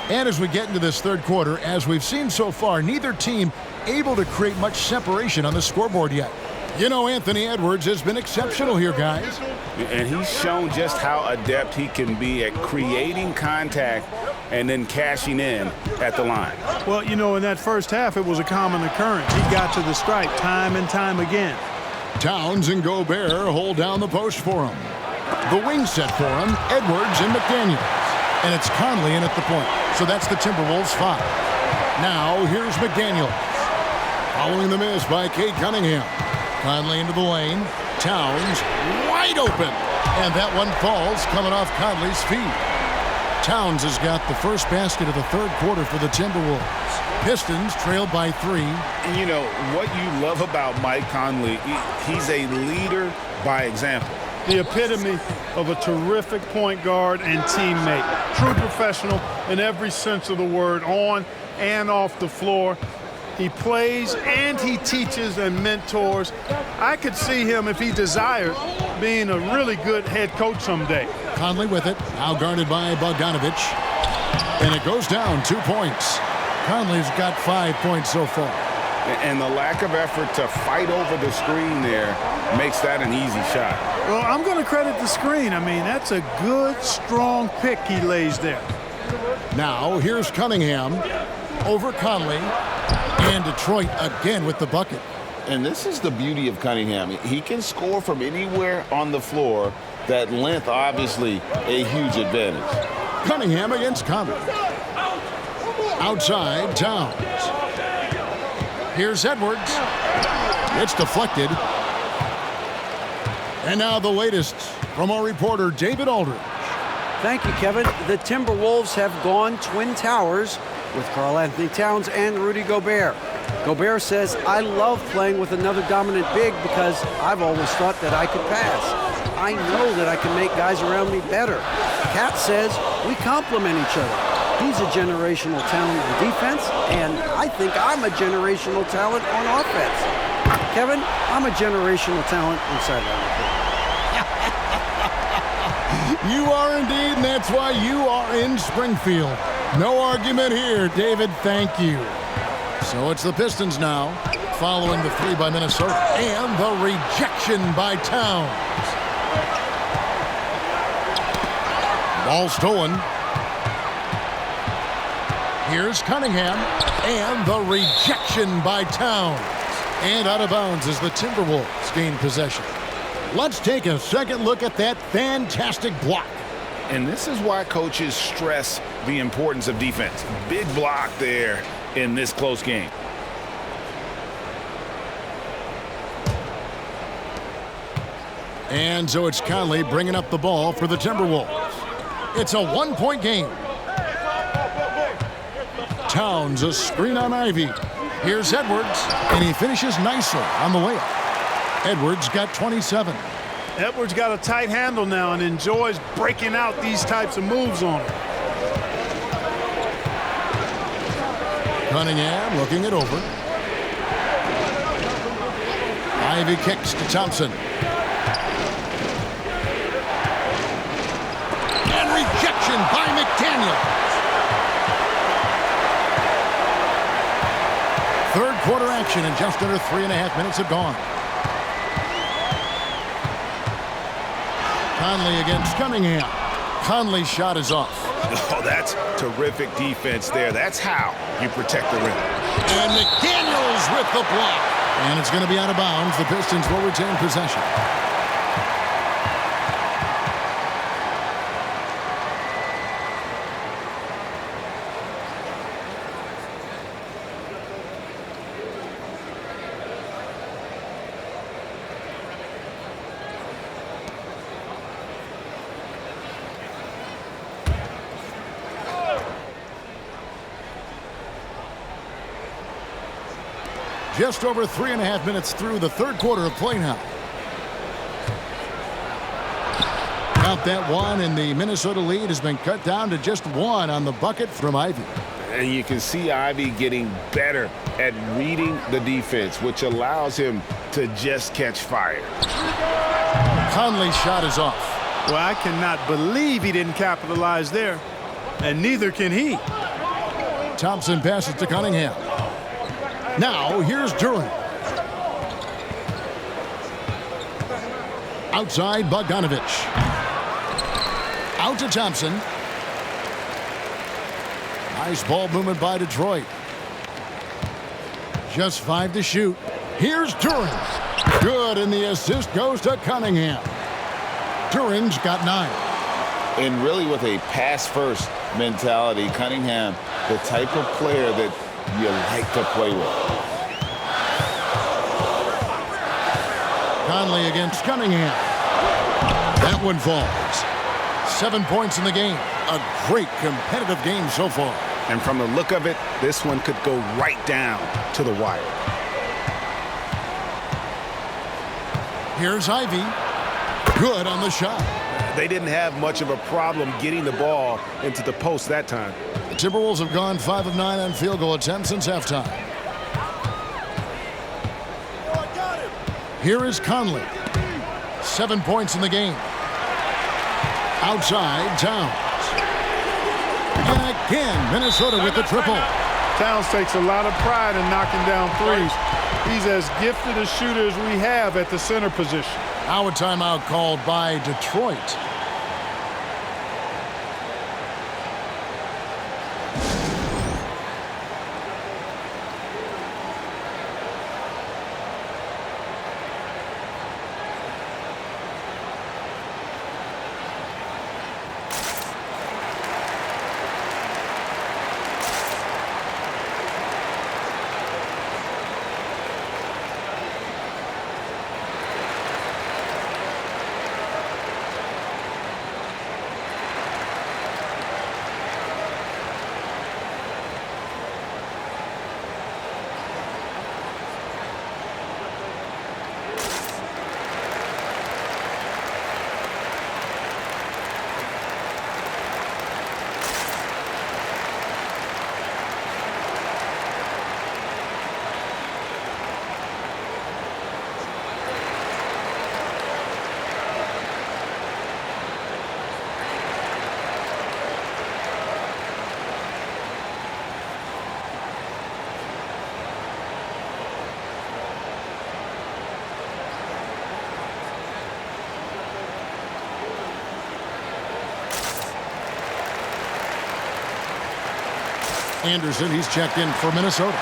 And as we get into this third quarter, as we've seen so far, neither team able to create much separation on the scoreboard yet. You know, Anthony Edwards has been exceptional here, guys. And he's shown just how adept he can be at creating contact and then cashing in at the line. Well, you know, in that first half, it was a common occurrence. He got to the stripe time and time again. Towns and Gobert hold down the post for him. The wing set for him, Edwards and McDaniel. And it's Conley in at the point. So that's the Timberwolves 5. Now, here's McDaniel. Following the miss by Cade Cunningham. Conley into the lane. Towns wide open. And that one falls coming off Conley's feet. Towns has got the first basket of the third quarter for the Timberwolves. Pistons trailed by 3. And you know, what you love about Mike Conley, he's a leader by example. The epitome of a terrific point guard and teammate. True professional in every sense of the word, on and off the floor. He plays and he teaches and mentors. I could see him, if he desired, being a really good head coach someday. Conley with it, now guarded by Bogdanovic. And it goes down 2 points. Conley's got 5 points so far. And the lack of effort to fight over the screen there makes that an easy shot. Well, I'm going to credit the screen. I mean, that's a good, strong pick he lays there. Now, here's Cunningham over Conley. And Detroit again with the bucket. And this is the beauty of Cunningham. He can score from anywhere on the floor. That length, obviously, a huge advantage. Cunningham against Conley. Outside, Towns. Here's Edwards. It's deflected. And now the latest from our reporter, David Aldridge. Thank you, Kevin. The Timberwolves have gone Twin Towers with Karl-Anthony Towns and Rudy Gobert. Gobert says, I love playing with another dominant big because I've always thought that I could pass. I know that I can make guys around me better. Cat says, we complement each other. He's a generational talent on defense, and I think I'm a generational talent on offense. Kevin, I'm a generational talent on sideline. You are indeed, and that's why you are in Springfield. No argument here, David. Thank you. So it's the Pistons now, following the 3 by Minnesota, and the rejection by Towns. Ball stolen. Here's Cunningham, and the rejection by Towns. And out of bounds as the Timberwolves gain possession. Let's take a second look at that fantastic block. And this is why coaches stress the importance of defense. Big block there in this close game. And so it's Conley bringing up the ball for the Timberwolves. It's a 1-point game. Towns, a screen on Ivy. Here's Edwards, and he finishes nicely on the layup. Edwards got 27. Edwards got a tight handle now and enjoys breaking out these types of moves on him. Cunningham looking it over. Ivy kicks to Thompson. And rejection by McDaniel. Third quarter action, and just under 3.5 minutes have gone. Conley against Cunningham. Conley's shot is off. Oh, that's terrific defense there. That's how you protect the rim. And McDaniels with the block. And it's going to be out of bounds. The Pistons will retain possession. Just over 3.5 minutes through the third quarter of play now. Count that one, and the Minnesota lead has been cut down to just 1 on the bucket from Ivy. And you can see Ivy getting better at reading the defense, which allows him to just catch fire. Conley's shot is off. Well, I cannot believe he didn't capitalize there, and neither can he. Thompson passes to Cunningham. Now, here's Duran. Outside, Bogdanovic. Out to Thompson. Nice ball movement by Detroit. Just 5 to shoot. Here's Duran. Good, and the assist goes to Cunningham. Duran's got 9. And really with a pass-first mentality, Cunningham, the type of player that you like to play with. Conley against Cunningham. That one falls. 7 points in the game. A great competitive game so far. And from the look of it, this one could go right down to the wire. Here's Ivy. Good on the shot. They didn't have much of a problem getting the ball into the post that time. The Timberwolves have gone 5 of 9 on field goal attempts since halftime. Here is Conley. 7 points in the game. Outside, Towns. And again, Minnesota with the triple. Towns takes a lot of pride in knocking down threes. He's as gifted a shooter as we have at the center position. Now a timeout called by Detroit. Anderson, he's checked in for Minnesota.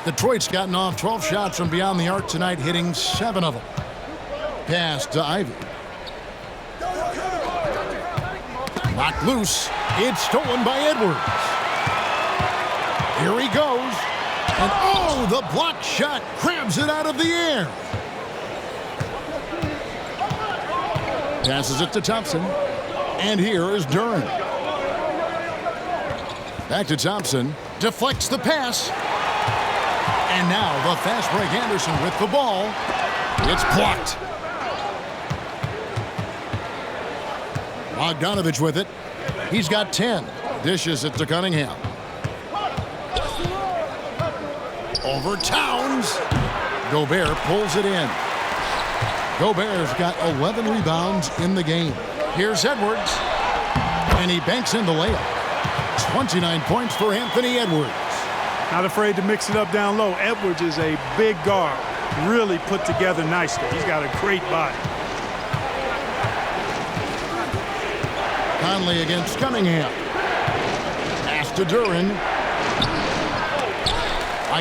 Detroit's gotten off 12 shots from beyond the arc tonight, hitting 7 of them. Pass to Ivy. Knocked loose. It's stolen by Edwards. Here he goes. And oh, the block shot grabs it out of the air. Passes it to Thompson. And here is Duren. Back to Thompson. Deflects the pass. And now the fast break Anderson with the ball. It's blocked. Bogdanovich with it. He's got 10. Dishes it to Cunningham. Over Towns. Gobert pulls it in. Gobert's got 11 rebounds in the game. Here's Edwards. And he banks in the layup. 29 points for Anthony Edwards. Not afraid to mix it up down low. Edwards is a big guard. Really put together nicely. He's got a great body. Conley against Cunningham. Pass to Duren.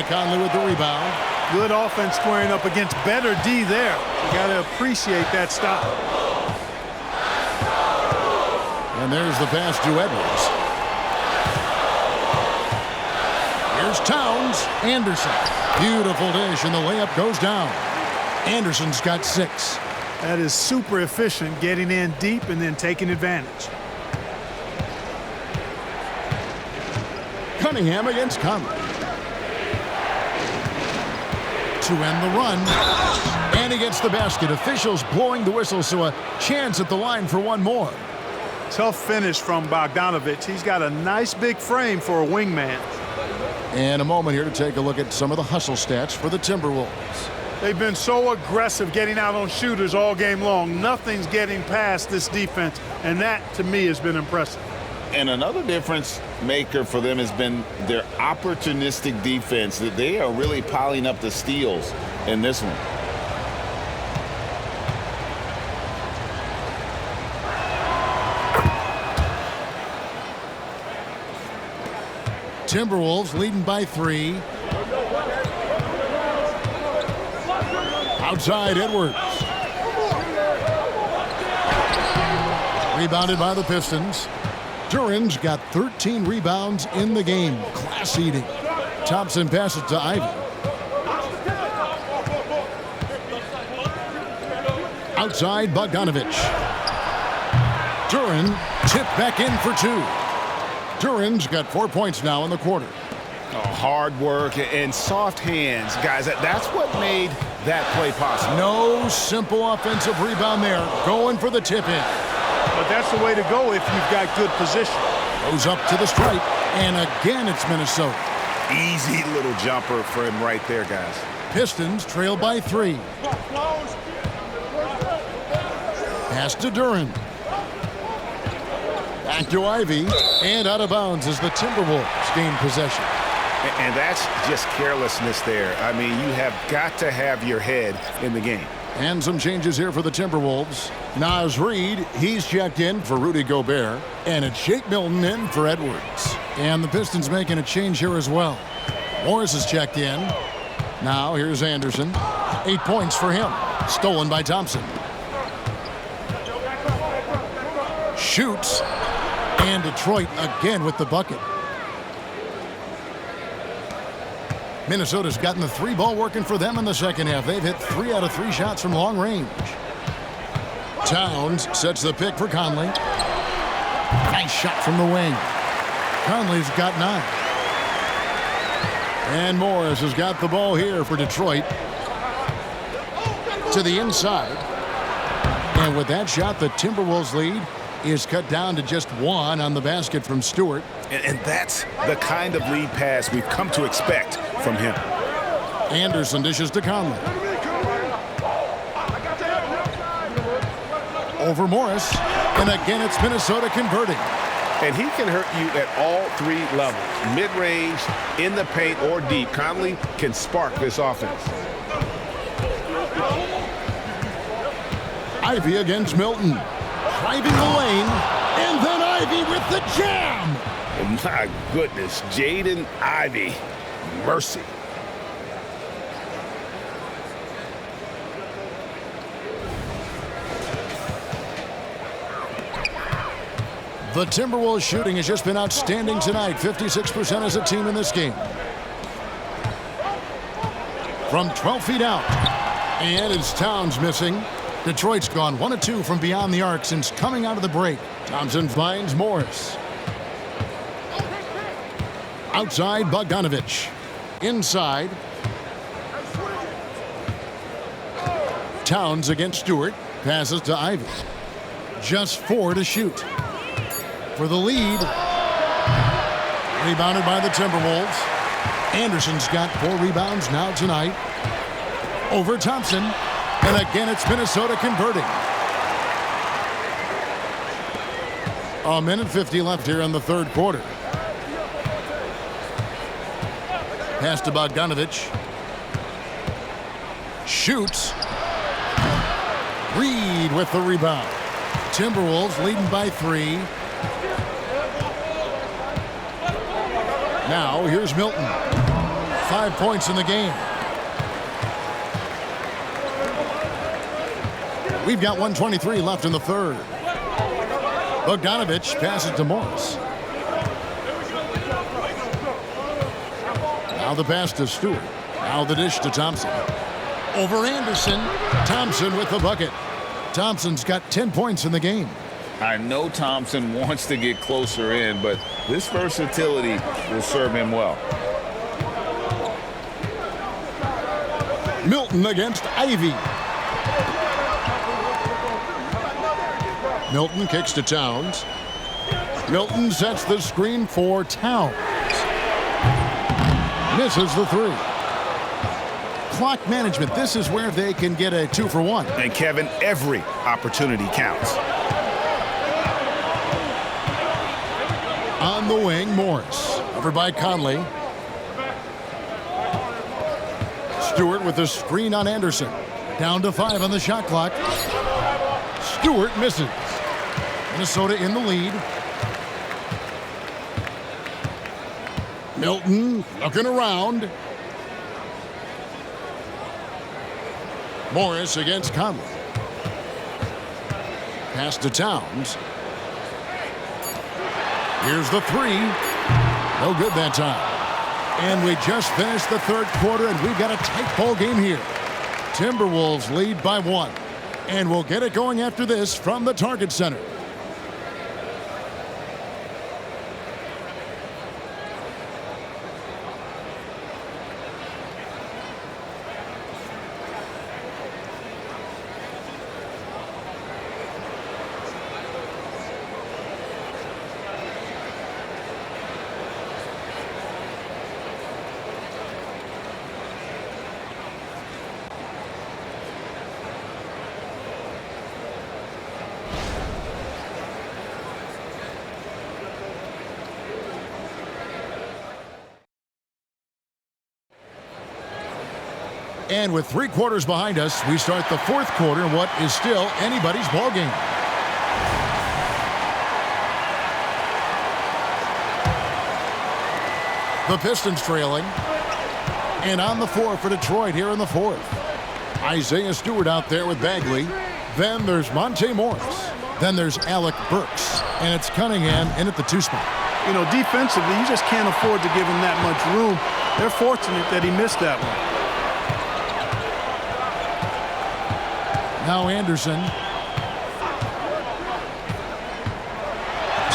Conley with the rebound. Good offense squaring up against better D there. You got to appreciate that stop. And there's the pass to Edwards. Here's Towns. Anderson. Beautiful dish, and the layup goes down. Anderson's got 6. That is super efficient, getting in deep and then taking advantage. Cunningham against Conley. To end the run. And he gets the basket. Officials blowing the whistle, so a chance at the line for one more. Tough finish from Bogdanovich. He's got a nice big frame for a wingman. And a moment here to take a look at some of the hustle stats for the Timberwolves. They've been so aggressive getting out on shooters all game long. Nothing's getting past this defense, and that, to me, has been impressive. And another difference maker for them has been their opportunistic defense. That they are really piling up the steals in this one. Timberwolves leading by 3. Outside Edwards. Rebounded by the Pistons. Duran's got 13 rebounds in the game. Class eating. Thompson passes to Ivy. Outside Bogdanovich. Duran tipped back in for two. Duran's got 4 points now in the quarter. Oh, hard work and soft hands, guys. That's what made that play possible. No simple offensive rebound there. Going for the tip-in. But that's the way to go if you've got good position. Goes up to the stripe, and again it's Minnesota. Easy little jumper for him right there, guys. Pistons trail by 3. Pass to Duran. Back to Ivy, and out of bounds as the Timberwolves gain possession. And that's just carelessness there. I mean, you have got to have your head in the game. And some changes here for the Timberwolves. Naz Reid, he's checked in for Rudy Gobert. And it's Shake Milton in for Edwards. And the Pistons making a change here as well. Morris is checked in. Now here's Anderson. 8 points for him. Stolen by Thompson. Shoots. And Detroit again with the bucket. Minnesota's gotten the 3 ball working for them in the second half. They've hit 3 out of 3 shots from long range. Towns sets the pick for Conley. Nice shot from the wing. Conley's got 9. And Morris has got the ball here for Detroit. To the inside. And with that shot, the Timberwolves lead is cut down to just 1 on the basket from Stewart. And that's the kind of lead pass we've come to expect from him. Anderson dishes to Conley. Over Morris. And again, it's Minnesota converting. And he can hurt you at all 3 levels. Mid-range, in the paint, or deep. Conley can spark this offense. Ivy against Milton. Driving the lane. And then Ivy with the jam. My goodness, Jaden Ivey. Mercy. The Timberwolves shooting has just been outstanding tonight. 56% as a team in this game. From 12 feet out. And it's Towns missing. Detroit's gone 1 of 2 from beyond the arc since coming out of the break. Thompson finds Morris. Outside Bogdanovich. Inside. Towns against Stewart. Passes to Ivy. Just 4 to shoot. For the lead. Rebounded by the Timberwolves. Anderson's got 4 rebounds now tonight. Over Thompson. And again, it's Minnesota converting. 1:50 left here in the third quarter. Pass to Bogdanovich. Shoots. Reed with the rebound. Timberwolves leading by 3. Now here's Milton. 5 points in the game. We've got 1:23 left in the third. Bogdanovich passes to Morris. Now the pass to Stewart. Now the dish to Thompson. Over Anderson. Thompson with the bucket. Thompson's got 10 points in the game. I know Thompson wants to get closer in, but this versatility will serve him well. Milton against Ivy. Milton kicks to Towns. Milton sets the screen for Towns. Misses the 3. Clock management. This is where they can get a 2 for 1. And Kevin, every opportunity counts. On the wing, Morris. Covered by Conley. Stewart with the screen on Anderson. Down to 5 on the shot clock. Stewart misses. Minnesota in the lead. Milton looking around. Morris against Conley. Pass to Towns. Here's the three. No good that time. And we just finished the third quarter, and we've got a tight ball game here. Timberwolves lead by 1. And we'll get it going after this from the Target Center. And with 3 quarters behind us, we start the fourth quarter in what is still anybody's ball game. The Pistons trailing. And on the floor for Detroit here in the fourth. Isaiah Stewart out there with Bagley. Then there's Monte Morris. Then there's Alec Burks. And it's Cunningham in at the 2 spot. You know, defensively, you just can't afford to give him that much room. They're fortunate that he missed that one. Now Anderson.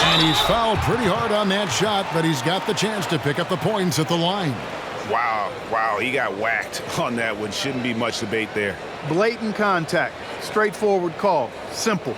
And he's fouled pretty hard on that shot, but he's got the chance to pick up the points at the line. Wow, he got whacked on that one. Shouldn't be much debate there. Blatant contact. Straightforward call. Simple.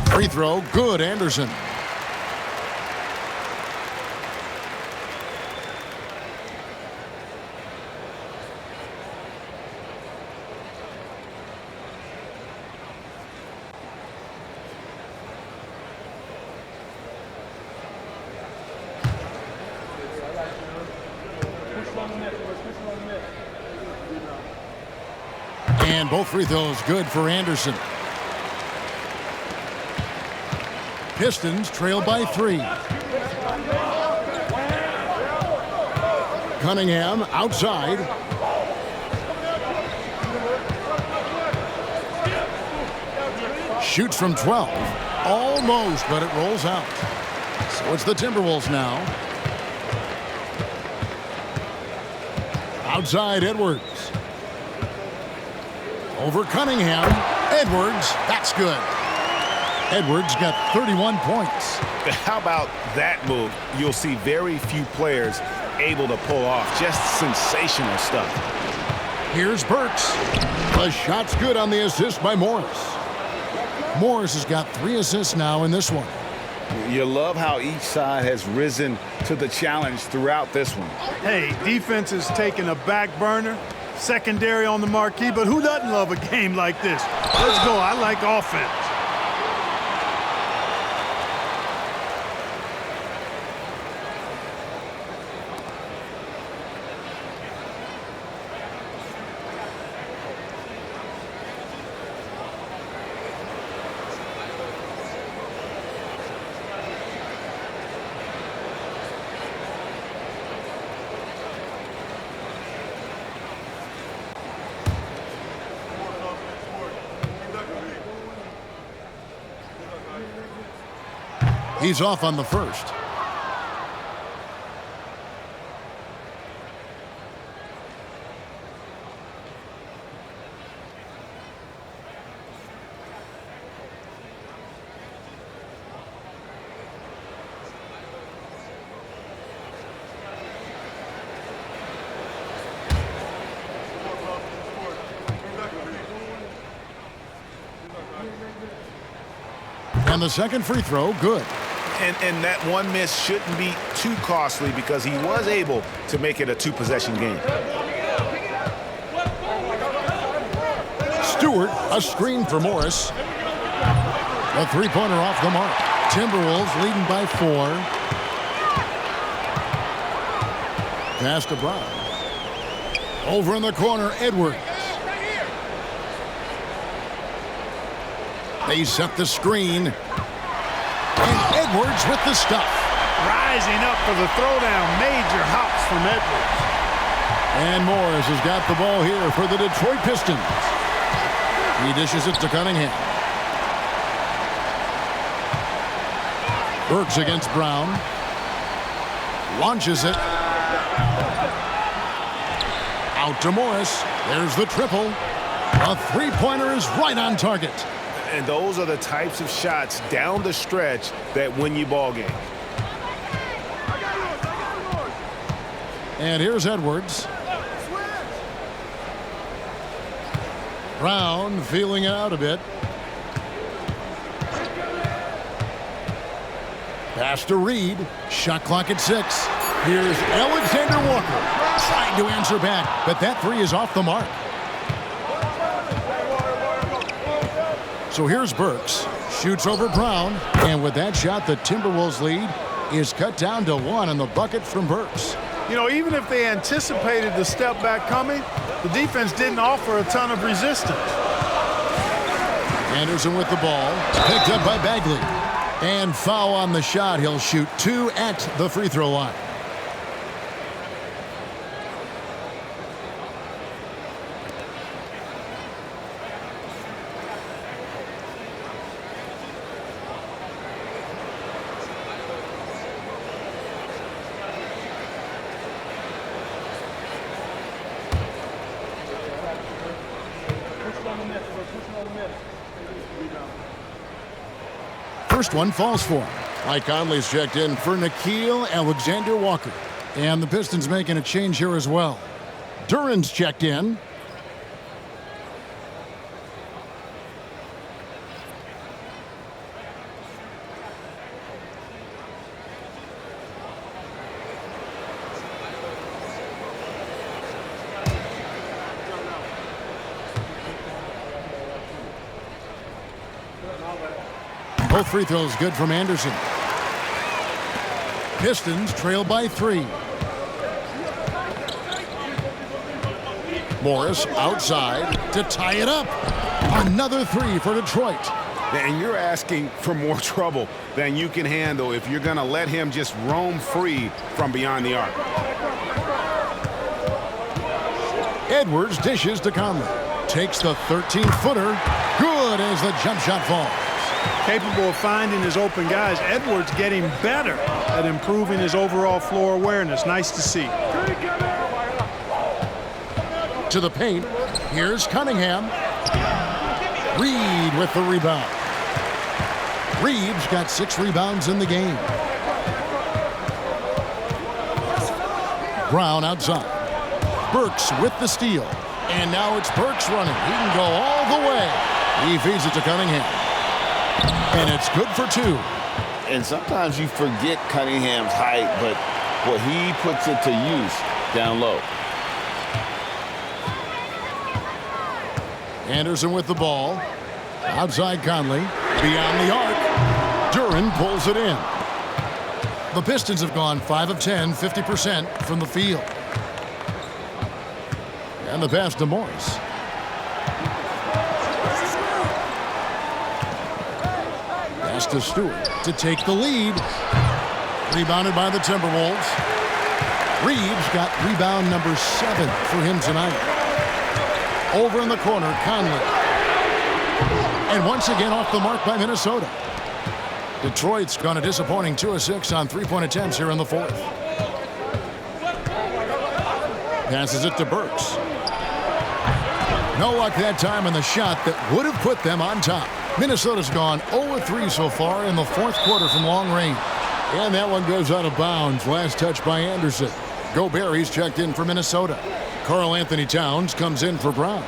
Free throw, good, Anderson. And both free throws good for Anderson. Pistons trail by 3. Cunningham outside. Shoots from 12. Almost, but it rolls out. So it's the Timberwolves now. Outside Edwards. Over Cunningham. Edwards, that's good. Edwards got 31 points. How about that move? You'll see very few players able to pull off just sensational stuff. Here's Burks. The shot's good on the assist by Morris. Morris has got 3 assists now in this one. You love how each side has risen to the challenge throughout this one. Hey, defense is taking a back burner, secondary on the marquee, but who doesn't love a game like this? Let's go. I like offense. He's off on the first. And the second free throw, good. And that one miss shouldn't be too costly because he was able to make it a 2-possession game. Stewart, a screen for Morris. A 3-pointer off the mark. Timberwolves leading by 4. Pass to Brown. Over in the corner, Edwards. They set the screen. And Edwards with the stuff. Rising up for the throwdown. Major hops from Edwards. And Morris has got the ball here for the Detroit Pistons. He dishes it to Cunningham. Burks against Brown. Launches it. Out to Morris. There's the triple. A three-pointer is right on target. And those are the types of shots down the stretch that win you ball games. And here's Edwards. Brown feeling it out a bit. Pass to Reed. Shot clock at 6. Here's Alexander Walker. Trying to answer back, but that three is off the mark. So here's Burks. Shoots over Brown. And with that shot, the Timberwolves lead is cut down to 1 on the bucket from Burks. You know, even if they anticipated the step back coming, the defense didn't offer a ton of resistance. Anderson with the ball. Picked up by Bagley. And foul on the shot. He'll shoot 2 at the free throw line. First one falls for him. Mike Conley's checked in for Nickeil Alexander-Walker. And the Pistons making a change here as well. Duran's checked in. Both free throws good from Anderson. Pistons trail by 3. Morris outside to tie it up. Another 3 for Detroit. And you're asking for more trouble than you can handle if you're going to let him just roam free from beyond the arc. Edwards dishes to Conley. Takes the 13-footer. Good as the jump shot falls. Capable of finding his open guys. Edwards getting better at improving his overall floor awareness. Nice to see. To the paint. Here's Cunningham. Reed with the rebound. Reed's got 6 rebounds in the game. Brown outside. Burks with the steal. And now it's Burks running. He can go all the way. He feeds it to Cunningham. And it's good for 2. And sometimes you forget Cunningham's height, but well, he puts it to use down low. Anderson with the ball. Outside Conley. Beyond the arc. Duran pulls it in. The Pistons have gone 5 of 10, 50% from the field. And the pass to Morris. Pass to Stewart to take the lead. Rebounded by the Timberwolves. Reeves got rebound number 7 for him tonight. Over in the corner, Conley. And once again off the mark by Minnesota. Detroit's gone a disappointing 2 of 6 on 3-point attempts here in the 4th. Passes it to Burks. No luck that time in the shot that would have put them on top. Minnesota's gone 0-3 so far in the 4th quarter from long range. And that one goes out of bounds. Last touch by Anderson. Gobert's checked in for Minnesota. Karl Anthony Towns comes in for Brown.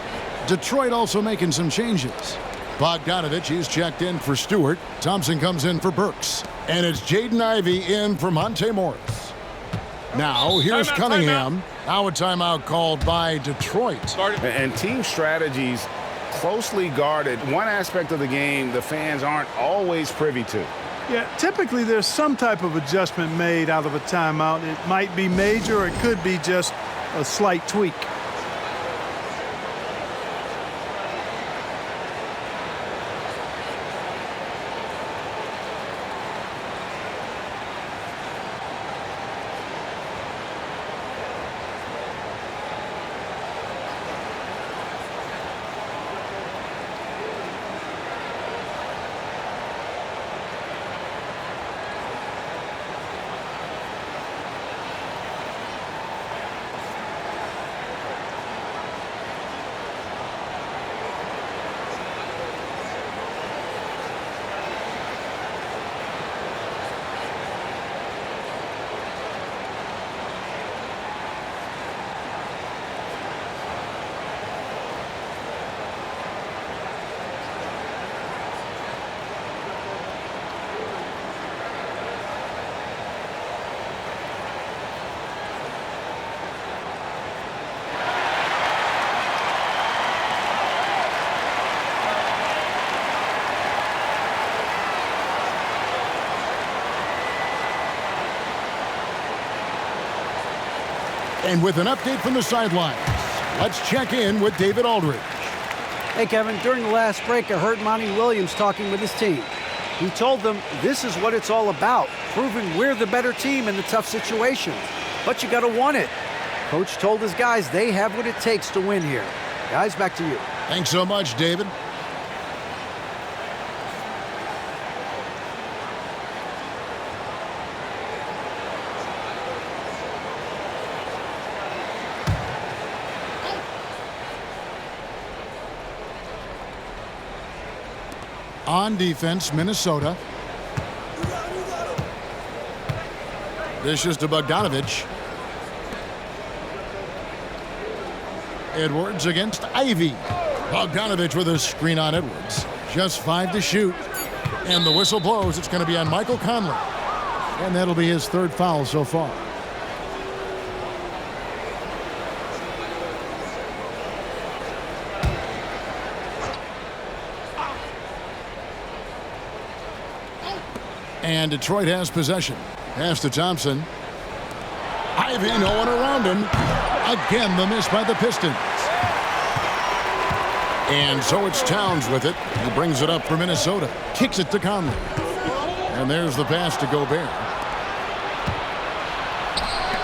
Detroit also making some changes. Bogdanovich is checked in for Stewart. Thompson comes in for Burks. And it's Jaden Ivey in for Monte Morris. Now, here's Cunningham. Now a timeout called by Detroit. And team strategies closely guarded. One aspect of the game the fans aren't always privy to. Yeah, typically there's some type of adjustment made out of a timeout. It might be major or it could be just a slight tweak. And with an update from the sidelines, let's check in with David Aldridge. Hey, Kevin, during the last break, I heard Monty Williams talking with his team. He told them this is what it's all about, proving we're the better team in the tough situations. But you got to want it. Coach told his guys they have what it takes to win here. Guys, back to you. Thanks so much, David. On defense, Minnesota. This is to Bogdanovich. Edwards against Ivy. Bogdanovich with a screen on Edwards. Just 5 to shoot. And the whistle blows. It's going to be on Michael Conley. And that'll be his 3rd foul so far. And Detroit has possession. Pass to Thompson. Ivy, no one around him. Again, the miss by the Pistons. And so it's Towns with it. He brings it up for Minnesota. Kicks it to Conley. And there's the pass to Gobert.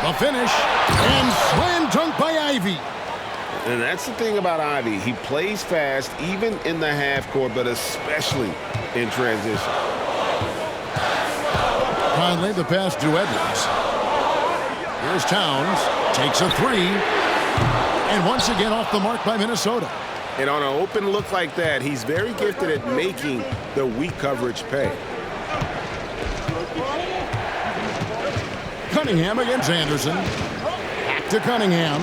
The finish. And slam dunk by Ivy. And that's the thing about Ivy. He plays fast, even in the half court, but especially in transition. Conley, the pass to Edwards. Here's Towns. Takes a 3. And once again off the mark by Minnesota. And on an open look like that, he's very gifted at making the weak coverage pay. Cunningham against Anderson. Back to Cunningham.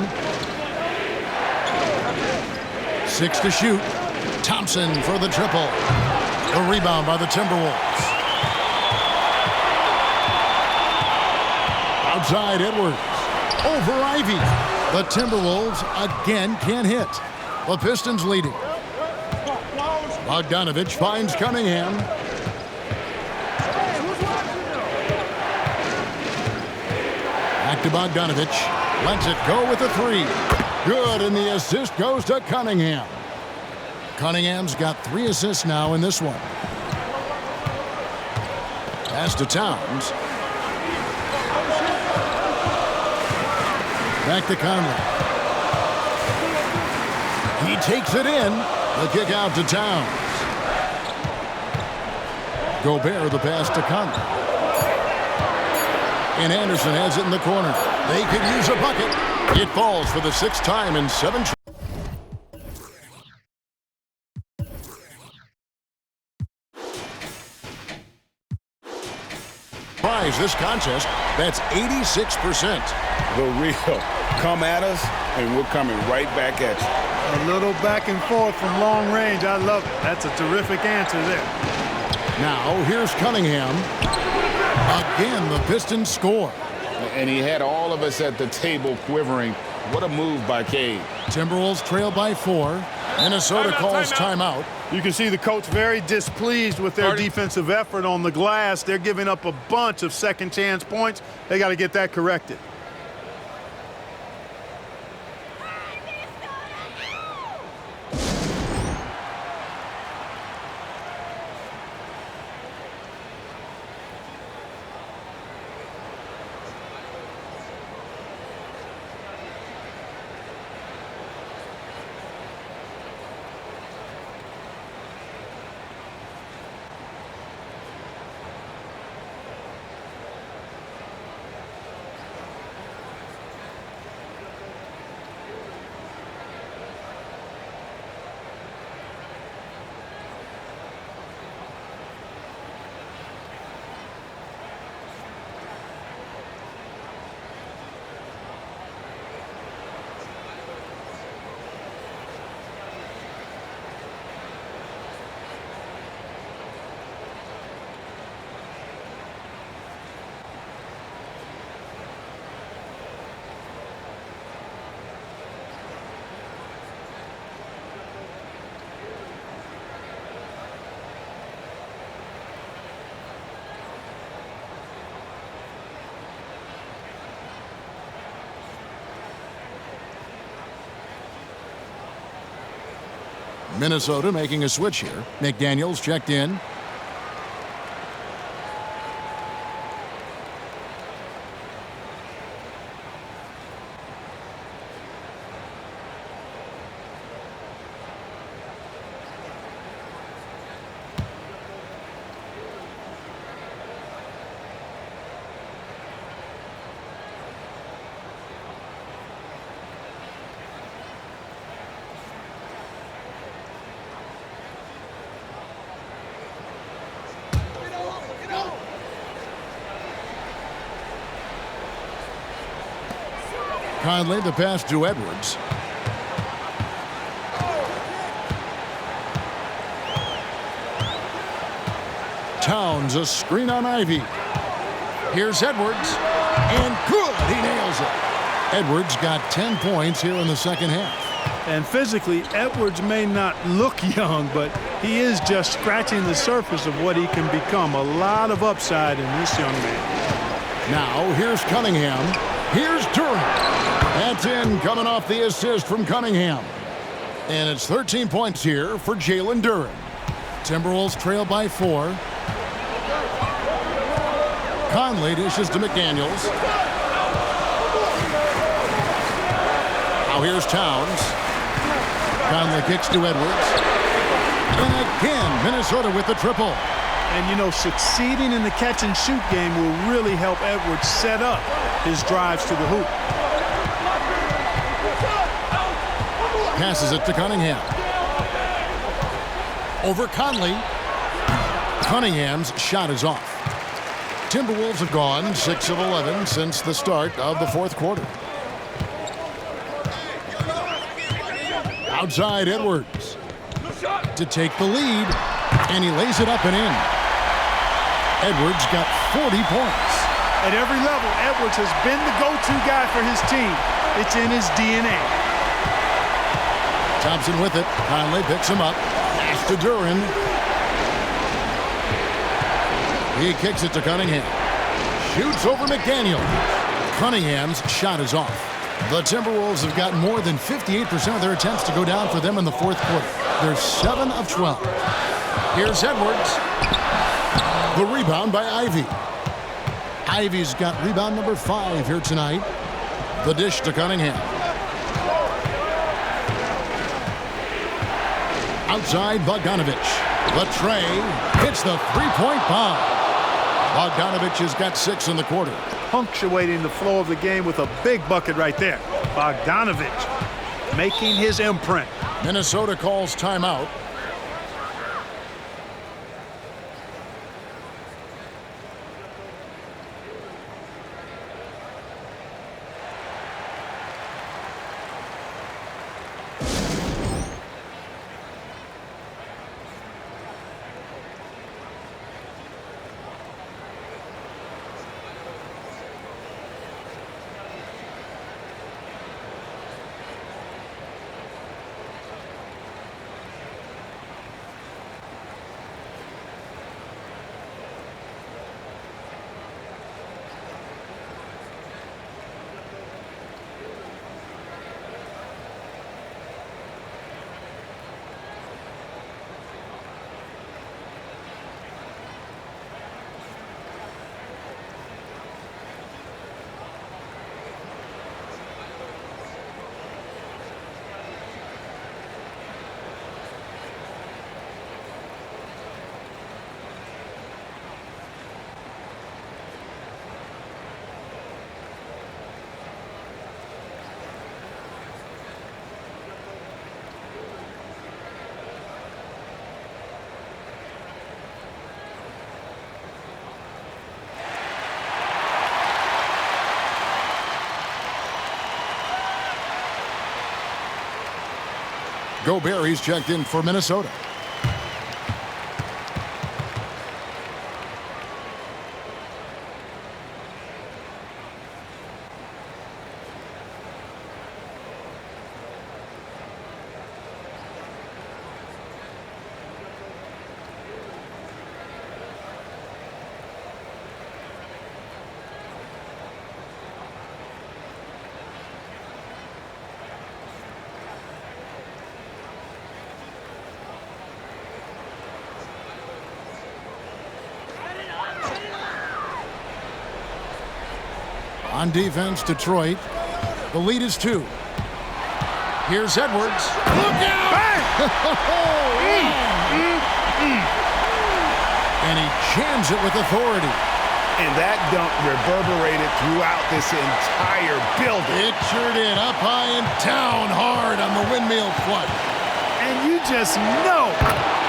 6 to shoot. Thompson for the triple. A rebound by the Timberwolves. Outside Edwards. Over Ivy. The Timberwolves again can't hit. The Pistons leading. Bogdanovich finds Cunningham. Back to Bogdanovich. Lets it go with a 3. Good, and the assist goes to Cunningham. Cunningham's got 3 assists now in this one. Pass to Towns. Back to Conley. He takes it in. The kick out to Towns. Gobert, the pass to Conley. And Anderson has it in the corner. They could use a bucket. It falls for the 6th time in 7 tries this contest. That's 86%. The real come at us, and we're coming right back at you. A little back and forth from long range. I love it. That's a terrific answer there. Now, here's Cunningham. Again, the Pistons score. And he had all of us at the table quivering. What a move by Cade. Timberwolves trail by 4. Minnesota calls timeout. You can see the coach very displeased with their defensive effort on the glass. They're giving up a bunch of second chance points. They got to get that corrected. Minnesota making a switch here. McDaniels checked in. Conley, the pass to Edwards. Towns, a screen on Ivy. Here's Edwards, and good, he nails it. Edwards got 10 points here in the second half. And physically, Edwards may not look young, but he is just scratching the surface of what he can become. A lot of upside in this young man. Now, here's Cunningham. Here's Durant. That's in, coming off the assist from Cunningham. And it's 13 points here for Jalen Duren. Timberwolves trail by 4. Conley dishes to McDaniels. Now here's Towns. Conley kicks to Edwards. And again, Minnesota with the triple. And, you know, succeeding in the catch-and-shoot game will really help Edwards set up his drives to the hoop. Passes it to Cunningham. Over Conley. Cunningham's shot is off. Timberwolves have gone 6 of 11 since the start of the fourth quarter. Outside Edwards to take the lead, and he lays it up and in. Edwards got 40 points. At every level, Edwards has been the go-to guy for his team. It's in his DNA. Thompson with it. Conley picks him up. Pass to Duren. He kicks it to Cunningham. Shoots over McDaniel. Cunningham's shot is off. The Timberwolves have got more than 58% of their attempts to go down for them in the fourth quarter. They're 7 of 12. Here's Edwards. The rebound by Ivy. Ivy's got rebound number 5 here tonight. The dish to Cunningham. Outside Bogdanovich. The tray hits the three-point bomb. Bogdanovich has got 6 in the quarter. Punctuating the flow of the game with a big bucket right there. Bogdanovich making his imprint. Minnesota calls timeout. Gobert, he's checked in for Minnesota. On defense, Detroit. The lead is 2. Here's Edwards. Look out! And he jams it with authority. And that dunk reverberated throughout this entire building. It sure did. Up high and down hard on the windmill flush. And you just know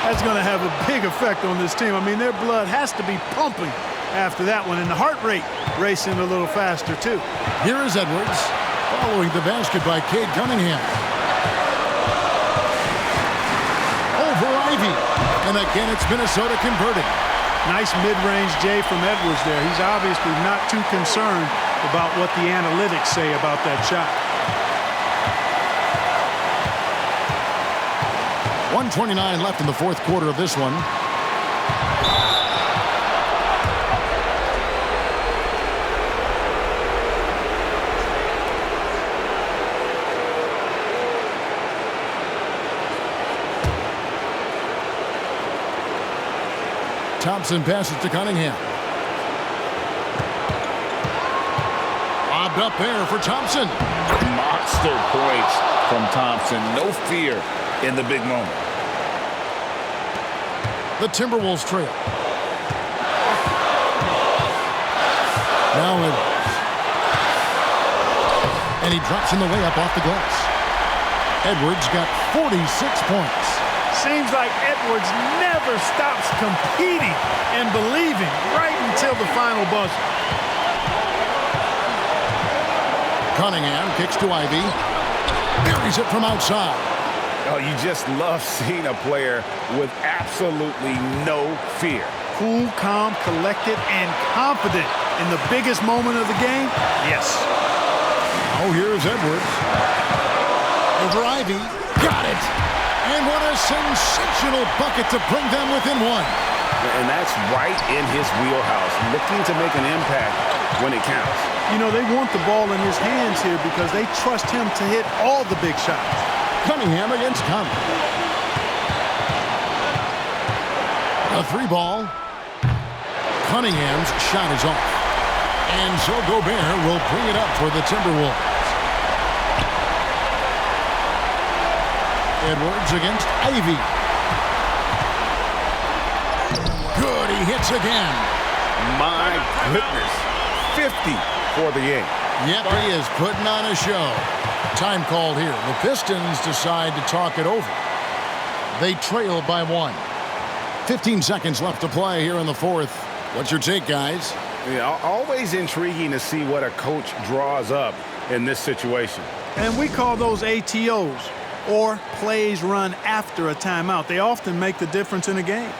that's going to have a big effect on this team. I mean, their blood has to be pumping after that one, and the heart rate racing a little faster too. Here is Edwards, following the basket by Cade Cunningham. Over Ivy, and again it's Minnesota converting. Nice mid-range J from Edwards there. He's obviously not too concerned about what the analytics say about that shot. 1:29 left in the fourth quarter of this one. Thompson passes to Cunningham. Lobbed up there for Thompson. Monster points from Thompson. No fear in the big moment. The Timberwolves trail. Now and he drops in the layup off the glass. Edwards got 46 points. Seems like Edwards never stops competing and believing right until the final buzzer. Cunningham kicks to Ivy. Buries it from outside. Oh, you just love seeing a player with absolutely no fear. Cool, calm, collected, and confident in the biggest moment of the game. Yes. Oh, here's Edwards. Over Ivy. Got it. And what a sensational bucket to bring them within 1. And that's right in his wheelhouse, looking to make an impact when it counts. You know, they want the ball in his hands here because they trust him to hit all the big shots. Cunningham against Conley. A 3-ball. Cunningham's shot is off. And so Gobert will bring it up for the Timberwolves. Edwards against Ivy. Good, he hits again. My goodness. 50 for the game. Yep, he is putting on a show. Time called here. The Pistons decide to talk it over. They trail by 1. 15 seconds left to play here in the fourth. What's your take, guys? Yeah, always intriguing to see what a coach draws up in this situation. And we call those ATOs, or plays run after a timeout. They often make the difference in a game.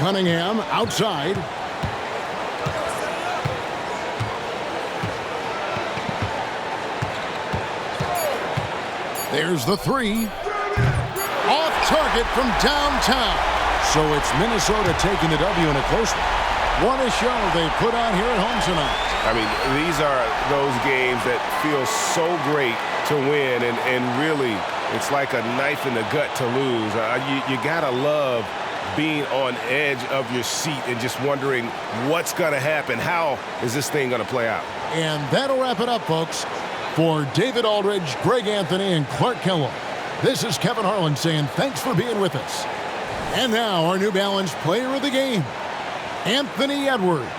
Cunningham outside. There's the three. Off target from downtown. So it's Minnesota taking the W in a close one. What a show they put on here at home tonight. I mean, these are those games that feel so great to win, and really, it's like a knife in the gut to lose. You gotta love being on edge of your seat and just wondering what's gonna happen. How is this thing gonna play out? And that'll wrap it up, folks. For David Aldridge, Greg Anthony, and Clark Kellogg, this is Kevin Harlan saying thanks for being with us. And now our New Balance player of the game, Anthony Edwards.